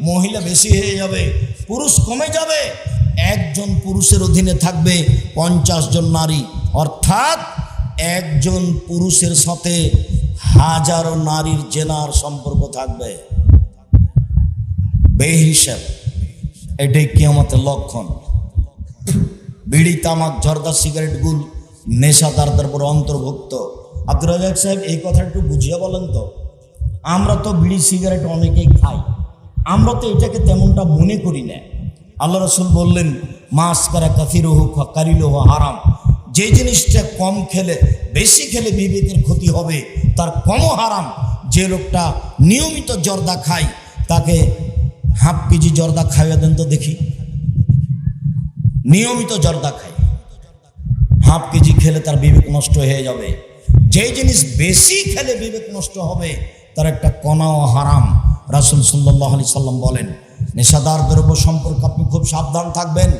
মহিলা বেশি হয়ে যাবে, পুরুষ কমে যাবে। একজন পুরুষের অধীনে থাকবে 50 জন নারী, অর্থাৎ একজন পুরুষের সাথে হাজারো নারীর জেনার সম্পর্ক থাকবে বেহিসাব। এটাই কিয়ামতের লক্ষণ। বিড়ি, তামাক, জর্দা, সিগারেট গুল নেশাদারদের উপর অন্তর্ভুক্ত। আব্দুর রাজ্জাক সাহেব, এই কথা একটু বুঝিয়ে বলেন তো। আমরা তো বিড়ি সিগারেট অনেকেই খাই, আমরা তো এটাকে তেমনটা মনে করি না। আল্লাহ রাসূল বললেন, মাস কারা কাসিরুহু ফাকারিলুহু হারাম, যে জিনিসটা কম খেলে বেশি খেলে বিবেকের ক্ষতি হবে তার কমও হারাম। যে লোকটা নিয়মিত জর্দা খায় তাকে হাফ কেজি জর্দা খাইয়ে দেন তো দেখি। নিয়মিত জর্দা খায়, হাফ কেজি খেলে তার বিবেক নষ্ট হয়ে যাবে। যে জিনিস বেশি খেলে বিবেক নষ্ট হবে তার একটা কণাও হারাম। রাসূল সাল্লাল্লাহু আলাইহি সাল্লাম বলেন, নেশাদার দ্রব্য সম্পর্কে আপনি খুব সাবধান থাকবেন।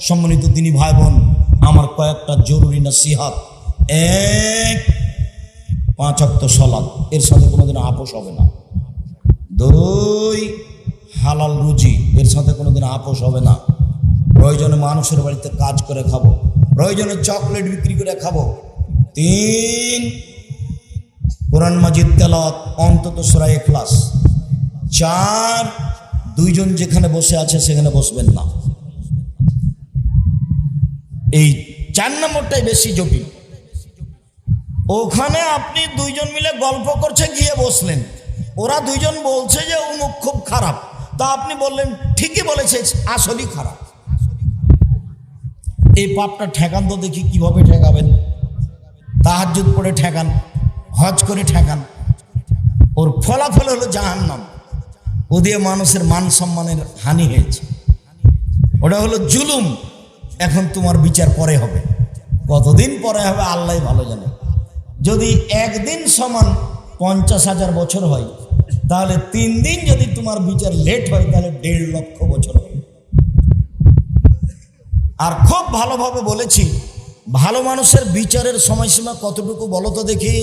সম্মানিত দিনী ভাই বোন, আমার কয়েকটা জরুরি নসিহত। 1, 5 ওয়াক্ত সালাত, এর সাথে কোনোদিন আপোষ হবে না। 2, হালাল রুজি, এর সাথে কোনোদিন আপোষ হবে না। প্রয়োজনে মানুষের বাড়িতে কাজ করে খাবো, প্রয়োজনে চকলেট বিক্রি করে খাবো। 3, কোরআন মাজিদ তেলাওয়াত, অন্তত সূরা ইখলাস। 4, দুইজন যেখানে বসে আছে সেখানে বসবেন না। এই 4 নম্বরটাই বেশি জটিল। ওখানে আপনি দুইজন মিলে গল্প করছে, গিয়ে বসলেন, ওরা দুইজন বলছে যে অমুক খুব খারাপ, তা আপনি বললেন ঠিকই বলেছে, আসলেই খারাপ। এই পাপটা ঠেকান তো দেখি, কিভাবে ঠেকাবেন? তাহাজ্জুদ পড়ে ঠেকান, হজ করে ঠেকান, ওর ফলাফল হলো জাহান্নাম। ও দিয়ে মানুষের মান সম্মানের হানি হয়েছে, ওটা হলো জুলুম। এখন তোমার বিচার পরে হবে, কতদিন পরে হবে আল্লাহ ভালো জানে। যদি একদিন সমান 50,000 বছর হয়, তাহলে 3 দিন যদি তোমার বিচার লেট হয়, তাহলে 1.5 লক্ষ বছর হবে। আর খুব ভালোভাবে বলেছি, ভালো মানুষের বিচারের সময়সীমা কতটুকু বলো তো দেখি?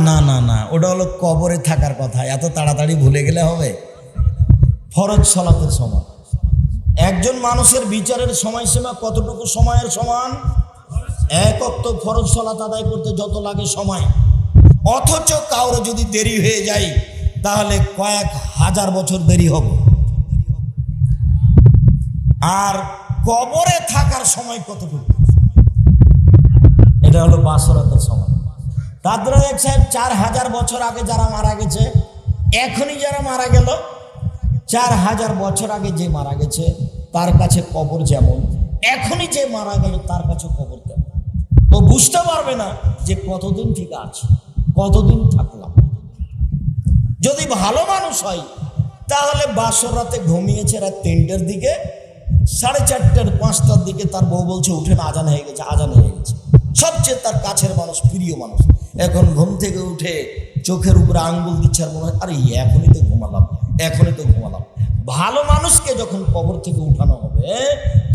না না না, ওটা হলো কবরে থাকার কথা, এত তাড়াতাড়ি ভুলে গেলে হবে? ফরজ সালাতের সময়। একজন মানুষের বিচারের সময়সীমা কতটুকু সময়ের সমান? 1 ওয়াক্ত ফরজ সালাত আদায় করতে যত লাগে সময়, অথচ কারো যদি দেরি হয়ে যায় তাহলে কয়েক হাজার বছর দেরি হবে। আর কবরে থাকার সময় কতটুকু? এটা হলো বাসরাতের সময়। তাদের সাহেব 4000 বছর আগে যারা মারা গেছে, এখনই যারা মারা গেল, 4000 বছর আগে যে মারা গেছে তার কাছে কবর যেমন, এখনই যে মারা গেল তার কাছে কবর তেমন। ও বুঝতে পারবে না যে কতদিন ঠিক আছে, কতদিন থাকলাম। যদি ভালো মানুষ হয় তাহলে বাসর রাতে ঘুমিয়েছে রাত 3টের দিকে, 4:30 5টার দিকে তার বউ বলছে উঠে না, আজান হয়ে গেছে, আজান হয়ে গেছে। সবচেয়ে তার কাছের মানুষ, প্রিয় মানুষ, এখন ঘুম থেকে উঠে চোখের উপরে আঙ্গুল দিচ্ছে, আর মনে হয় আরে এখনই তো ঘুমালাম, এখনই তো ঘুমালাম। ভালো মানুষকে যখন কবর থেকে উঠানো হবে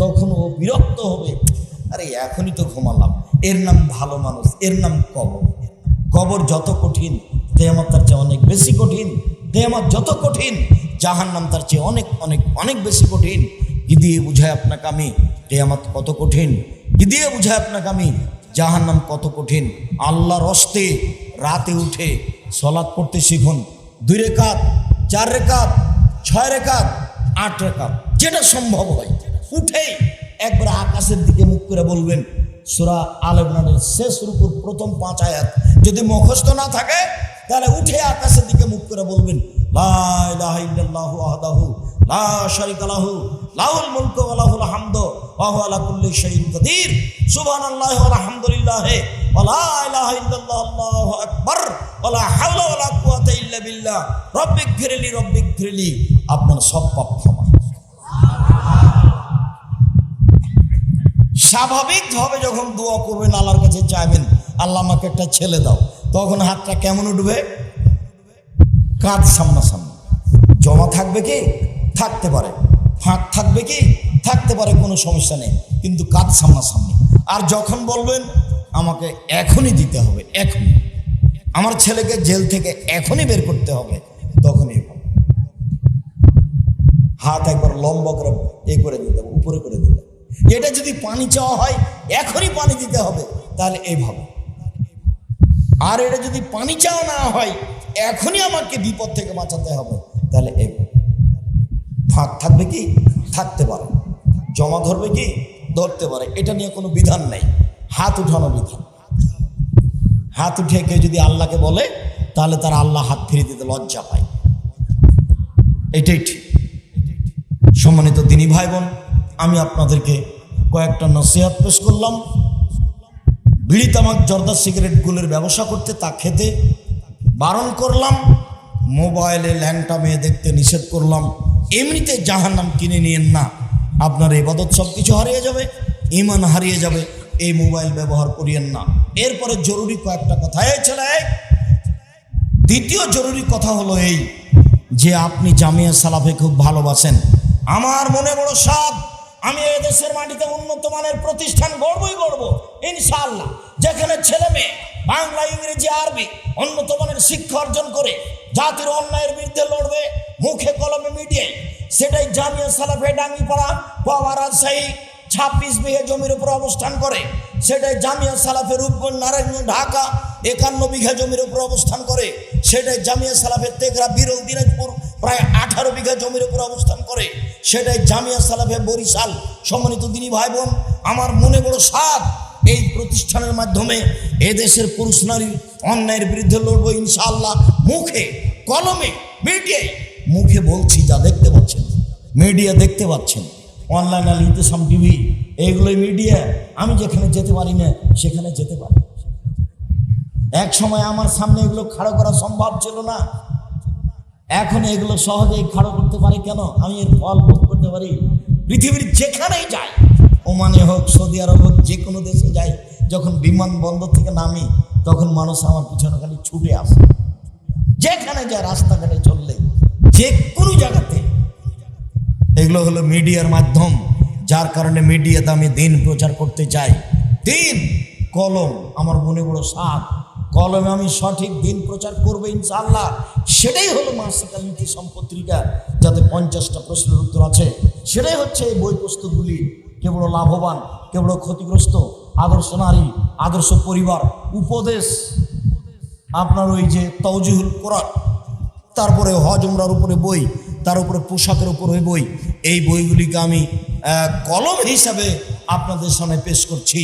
তখন ও বিরক্ত হবে, আরে এখনই তো ঘুমালাম। এর নাম ভালো মানুষ, এর নাম কবর। কবর যত কঠিন, কিয়ামত তার চেয়ে অনেক বেশি কঠিন। কিয়ামত যত কঠিন, জাহান্নাম তার চেয়ে অনেক অনেক অনেক বেশি কঠিন। কি দিয়ে বুঝায় আপনাকে আমি কিয়ামত কত কঠিন? কি দিয়ে বুঝায় আপনাকে আমি জাহান্নাম কত কঠিন? আল্লাহর হস্তে রাতে উঠে সালাত পড়তে শিখুন। 2 রাকাত, 4 রাকাত, 6 রাকাত, 8 রাকাত, যেটা সম্ভব হয় উঠেই একবার আকাশের দিকে মুখ করে বলবেন সূরা আল ইমরানের শেষ রুকুর প্রথম 5 আয়াত। যদি মুখস্থ না থাকে তাহলে উঠে আকাশের দিকে মুখ করে বলবেন লা ইলাহা ইল্লাল্লাহু ওয়াহদাহু লা শারীকা লাহু লাহুল মুলকু ওয়া লাহুল হামদু ওয়া হুয়া আলা কুল্লি শাইইন কাদির সুবহানাল্লাহি ওয়া আলহামদুলিল্লাহি ওয়া লা ইলাহা ইল্লাল্লাহু আল্লাহু আকবার ওয়া লা হাওলা ওয়া লা কুওয়াতা ইল্লা বিল্লাহ রব্বিগফিরলি রব্বিগফিরলি। আপনার সব পাপ ক্ষমা। স্বাভাবিকভাবে যখন দোয়া করবেন, আল্লাহর কাছে চাইবেন আল্লাহ আমাকে একটা ছেলে দাও, তখন হাতটা কেমন উঠবে? কাঁধ সামনাসামনি। জমা থাকবে কি? থাকতে পারে। ফাঁক থাকবে কি? থাকতে পারে, কোনো সমস্যা নেই, কিন্তু কাঁধ সামনাসামনি। আর যখন বলবেন আমাকে এখনই দিতে হবে, এখনই আমার ছেলেকে জেল থেকে এখনই বের করতে হবে, তখনই হাত একবার লম্বা করে করে দিতে হবে, উপরে করে দিতে হবে। এটা যদি পানি চাওয়া হয় এখনই পানি দিতে হবে, তাহলে এইভাবে। আর এটা যদি পানি চাওয়া না হয় এখনই আমাকে বিপদ থেকে বাঁচাতে হবে, তাহলে এইভাবে। ফাঁক থাকবে কি? থাকতে পারে। জমা ধরবে কি? ধরতে পারে। এটা নিয়ে কোনো বিধান নেই, হাত উঠানো বিধান। হাত উঠে কেউ যদি আল্লাহকে বলে তাহলে তার আল্লাহ হাত ফিরিয়ে দিতে লজ্জা পায়। এটাই ঠিক। সম্মানিত দিনী ভাই বোন, আমি আপনাদেরকে কয়েকটা নসিহত পেশ করলাম। বিড়ি, তামাক, জর্দা, সিগারেট, গুলের ব্যবসা করতে, তা খেতে বারণ করলাম। মোবাইলে ল্যাংটা মেয়ে দেখতে নিষেধ করলাম। এমনিতে জাহান্নাম কিনে নিয়েন না, আপনার ইবাদত সব কিছু হারিয়ে যাবে, ঈমান হারিয়ে যাবে। এই মোবাইল ব্যবহার করিয়েন না। এরপরে জরুরি কয়েকটা কথা। এই ছেলে, দ্বিতীয় জরুরি কথা হলো এই যে আপনি জামিয়া সালাফে খুব ভালোবাসেন। আমার মনে বড় সাধ, আমি এই দেশের মাটিতে উন্নত মানের প্রতিষ্ঠান গড়বই গড়ব ইনশাআল্লাহ, যেখানে ছেলে মেয়ে বাংলা, ইংরেজি, আরবি উন্নত মানের শিক্ষা অর্জন করে জাতির অন্যায়ের বিরুদ্ধে লড়বে মুখে কলমে মিডিয়ায়। সেটাই জামিয়া সালাফে ডাঙ্গিপাড়া, পাওয়া, রাজশাহী 26 বিঘে জমির উপর অবস্থান করে। সেটাই জামিয়া সালাফে রূপগঞ্জ, নারায়ণগঞ্জ, ঢাকা 51 বিঘা জমির উপর অবস্থান করে, সেটাই জামিয়া সালাফে তেঘরা বিরল দিনাজপুর প্রায় 18 বিঘা জমির উপর অবস্থান করে, সেটাই জামিয়া সালাফে বরিশাল। সম্মানিত দিনী ভাই বোন, আমার মনে বড় সাধ, এই প্রতিষ্ঠানের মাধ্যমে এদেশের পুরুষ নারীর অন্যায়ের বিরুদ্ধে লড়বো ইনশাআল্লাহ। মুখে কলমে মিডিয়ায়, মুখে বলছি, যা দেখতে পাচ্ছেন মিডিয়া দেখতে পাচ্ছেন, অনলাইন আল ইতিসাম টিভি, এগুলোই মিডিয়া। আমি যেখানে যেতে পারি না সেখানে যেতে পারি। এক সময় আমার সামনে এগুলো খাড়ো করা সম্ভব ছিল না, এখন এগুলো সহজেই খাড়ো করতে পারি। কেন? আমি এর ফল ভোগ করতে পারি। পৃথিবীর যেখানেই যাই, ওমানে হোক, সৌদি আরব হোক, যে কোনো দেশে যাই, যখন বিমানবন্দর থেকে নামি তখন মানুষ আমার পিছনে খালি ছুটে আসে। যেখানে যায়, রাস্তাঘাটে চললে, যে কোনো জায়গাতে, এগুলো হলো মিডিয়ার মাধ্যম। যার কারণে মিডিয়াতে আমি দিন প্রচার করতে চাই। দিন কলম, আমার মনে বড় সাধ, কলমে আমি সঠিক দিন প্রচার করবো ইনশাআল্লাহ। সেটাই হলো মাসিক আল ইতিসাম পত্রিকা, যাতে 50টা প্রশ্নের উত্তর আছে। সেটাই হচ্ছে এই বই পুস্তকগুলি। কে বড় লাভবান, কে বড় ক্ষতিগ্রস্ত, আদর্শ নারী, আদর্শ পরিবার, উপদেশ, আপনার ওই যে তাওজিহুল কোরআন, তারপরে হজ উমরার উপরে বই, তার উপরে পোশাকের উপরে বই। এই বইগুলিকে আমি কলম হিসাবে আপনাদের সামনে পেশ করছি।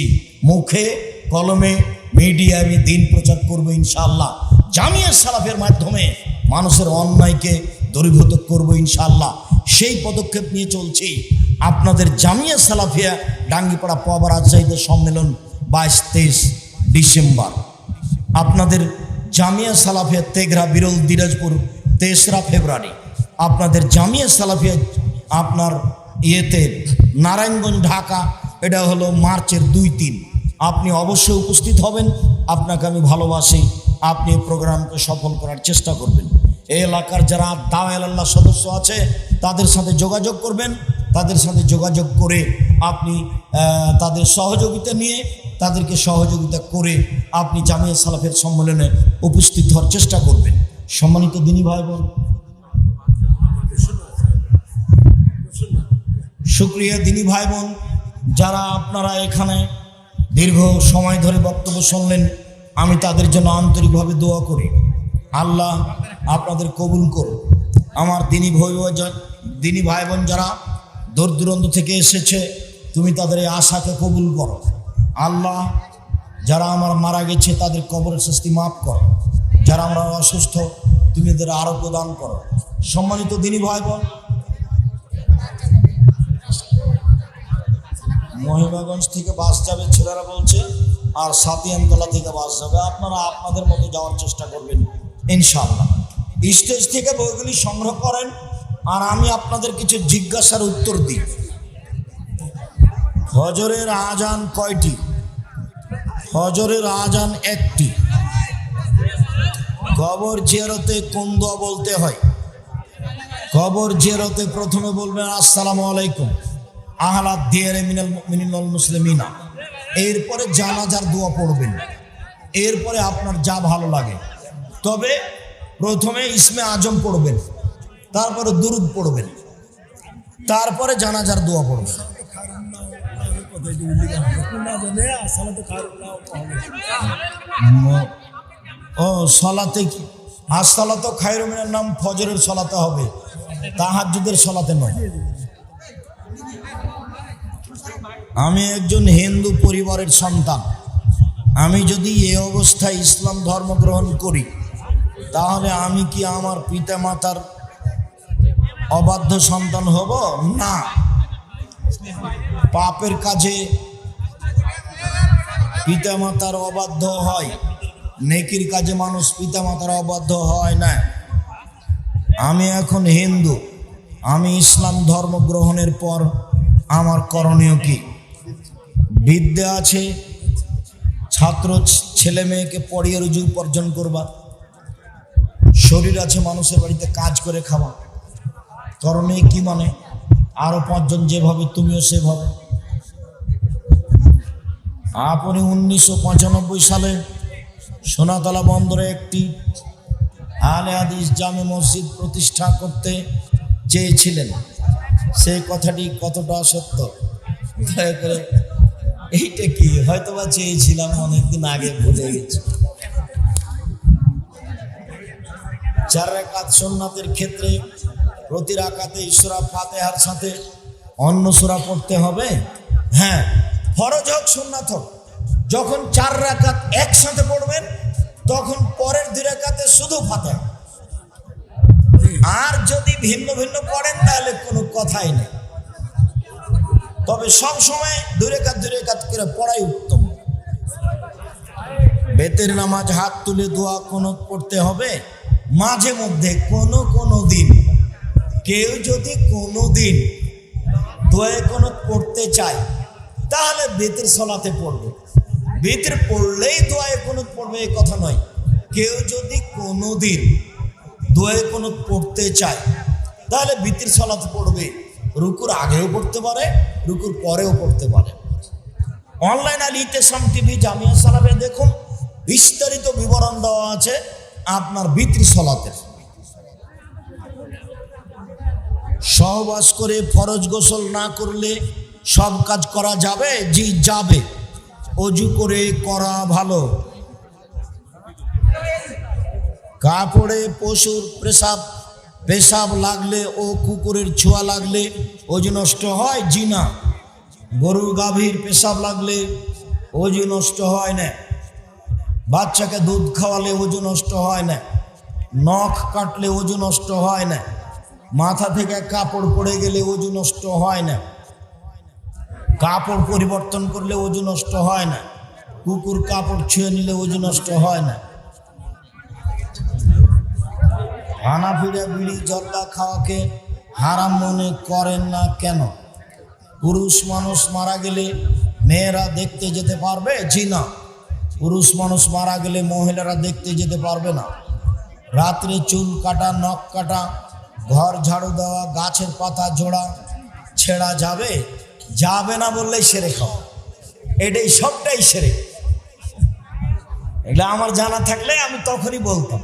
মুখে কলমে মিডিয়া আমি দিন প্রচার করবো ইনশাআল্লাহ। জামিয়া সালাফের মাধ্যমে মানুষের অন্যায়কে দূরীভূত করবো ইনশাআল্লাহ। সেই পদক্ষেপ নিয়ে চলছি। আপনাদের জামিয়া সালাফিয়া ডাঙ্গিপাড়া পাওয়া রাজশাহীতে সম্মেলন 22-23 ডিসেম্বর। আপনাদের জামিয়া সালাফিয়া তেঘরা বিরল দিনাজপুর 3রা ফেব্রুয়ারি। আপনাদের জামিয়া সালাফিয়া আপনার ইয়েতে নারায়ণগঞ্জ ঢাকা, এটা হলো মার্চের 2-3। আপনি অবশ্যই উপস্থিত হবেন। আপনাকে আমি ভালোবাসি। আপনি এই প্রোগ্রামকে সফল করার চেষ্টা করবেন। এই এলাকার যারা দাওয়ায়ে আল্লাহ সদস্য আছে তাদের সাথে যোগাযোগ করবেন। তাদের সাথে যোগাযোগ করে আপনি তাদের সহযোগিতা নিয়ে, তাদেরকে সহযোগিতা করে আপনি জামিয়া সালাফের সম্মেলনে উপস্থিত হওয়ার চেষ্টা করবেন। সম্মানিত দিনী ভাই বোন, শুকরিয়া দিনী ভাই বোন, যারা আপনারা এখানে দীর্ঘ সময় ধরে বক্তব্য শুনলেন, আমি তাদের জন্য আন্তরিকভাবে দোয়া করি। আল্লাহ আপনাদের কবুল করুন। আমার দিনী ভাই বোন যারা দূর দূরান্ত থেকে এসেছে, তুমি তাদের এই আশাকে কবুল করো। আল্লাহ, যারা আমার মারা গেছে তাদের কবরের শাস্তি মাফ করো। যারা আমরা অসুস্থ, তুমি এদের আরোগ্য দান করো। সম্মানিত দিনী ভাই বোন, মহিমাগঞ্জ থেকে বাস যাবে ছেলেরা বলছে, আর সাতিয়ানতলা থেকে বাস যাবে। আপনারা আপনাদের মতো যাওয়ার চেষ্টা করবেন ইনশাআল্লাহ। স্টেজ থেকে বইগুলি সংগ্রহ করেন, আর আমি আপনাদের কিছু জিজ্ঞাসার উত্তর দিই। ফজরের আজান কয়টি? ফজরের আজান 1টি। কবর জিয়ারতে কোন দোয়া বলতে হয়? কবর জিয়ারতে প্রথমে বলবেন আসসালামু আলাইকুম আহলা দিয়ারে মিনাল মুমিনিন ওয়াল মুসলিমিনা। এরপরে জানাজার দোয়া পড়বেন। এরপরে আপনার যা ভালো লাগে। তবে প্রথমে ইসমে আজম পড়বেন, তারপরে দুরুদ পড়বেন, তারপরে জানাজার দোয়া পড়বেন। ও সলাতে কি? আসসালাতু খায়রুম মিনান নাম ফজরের সলাতে হবে, তাহাজ্জুদের সলাতে নয়। আমি একজন হিন্দু পরিবারের সন্তান। আমি যদি এই অবস্থায় ইসলাম ধর্ম গ্রহণ করি, তাহলে আমি কি আমার পিতা মাতার অবাধ্য সন্তান হব? না। পাপের কাজে পিতা মাতার অবাধ্য হয়, নেকির কাজে মানুষ পিতা মাতার অবাধ্য হয় না। আমি এখন হিন্দু, আমি ইসলাম ধর্ম গ্রহণের পর আমার করণীয় কি? বিদ্যা আছে, ছাত্র ছেলে মেয়েকে পড়িয়ে রুজু উপার্জন করবা। শরীর আছে, মানুষের বাড়িতে কাজ করে খাওয়া। করণীয় কি মানে? আরো 5 জন যেভাবে, তুমিও সেভাবে। আপনি 1995 সালে সোনাতলা বন্দরে একটি আহলে হাদিস জামে মসজিদ প্রতিষ্ঠা করতে চেয়েছিলেন। সেই কথাটি কতটা সত্য? দয়া করে এইটা কি, হয়তোবা চেয়েছিলাম, অনেকদিন আগে ভুলে গেছি। 4 রাকাত সুন্নাতের ক্ষেত্রে প্রতি রাকাতে সূরা ফাতিহার সাথে অন্য সূরা পড়তে হবে। হ্যাঁ, ফরজ হোক সুন্নাত হোক, যখন 4 রাকাত একসাথে পড়বেন তখন পরের 2 রাকাতে শুধু ফাতিহা। আর যদি ভিন্ন ভিন্ন পড়েন তাহলে কোনো কথাই নেই। তবে সব সময় 2 রাকাত করে পড়াই উত্তম। বেতের নামাজ হাত তুলে দোয়া কুনুত পড়তে হবে। মাঝে মধ্যে কোনো দিন কেউ যদি কোনো দিন দোয়া কুনুত পড়তে চায় তাহলে বেতের সলাতে পড়বে। বেতের পড়লেই দোয়া কুনুত পড়বে এই কথা নয়। কেউ যদি কোনো দিন দোয়া কুনুত পড়তে চায় তাহলে বেতের সলাতে পড়বে। রুকুর আগেও পড়তে পারে, রুকুর পরেও পড়তে পারে। অনলাইন আল ইতিসাম টিভি জামিয়া সালাফে দেখুন, বিস্তারিত বিবরণ দেওয়া আছে আপনার বিতরি সলাতের। সহবাস করে ফরজ গোসল না করলে সব কাজ করা যাবে? জি যাবে, অজু করে করা ভালো। কাপড়ে পশুর পেশাব লাগলে ও কুকুরের ছোঁয়া লাগলে অজু নষ্ট হয়? জি না। গরু গাভীর পেশাব লাগলে অজু নষ্ট হয় না। বাচ্চাকে দুধ খাওয়ালে অজু নষ্ট হয় না। নখ কাটলে অজু নষ্ট হয় না। মাথা থেকে কাপড় পড়ে গেলে অজু নষ্ট হয় না। কাপড় পরিবর্তন করলে অজু নষ্ট হয় না। কুকুর কাপড় ছুঁয়ে নিলে অজু নষ্ট হয় না। হানাফিরা বিড়ি জর্দা খাওয়াকে হারাম মনে করেন না কেন? পুরুষ মানুষ মারা গেলে মেয়েরা দেখতে যেতে পারবে? জি না। পুরুষ মানুষ মারা গেলে মহিলারা দেখতে যেতে পারবে না। রাত্রে চুল কাটা, নখ কাটা, ঘর ঝাড়ু দেওয়া, গাছের পাতা জোড়া ছেঁড়া যাবে? যাবে না বললেই সেরে খাওয়া, এটাই সবটাই সেরে। এটা আমার জানা থাকলে আমি তখনই বলতাম।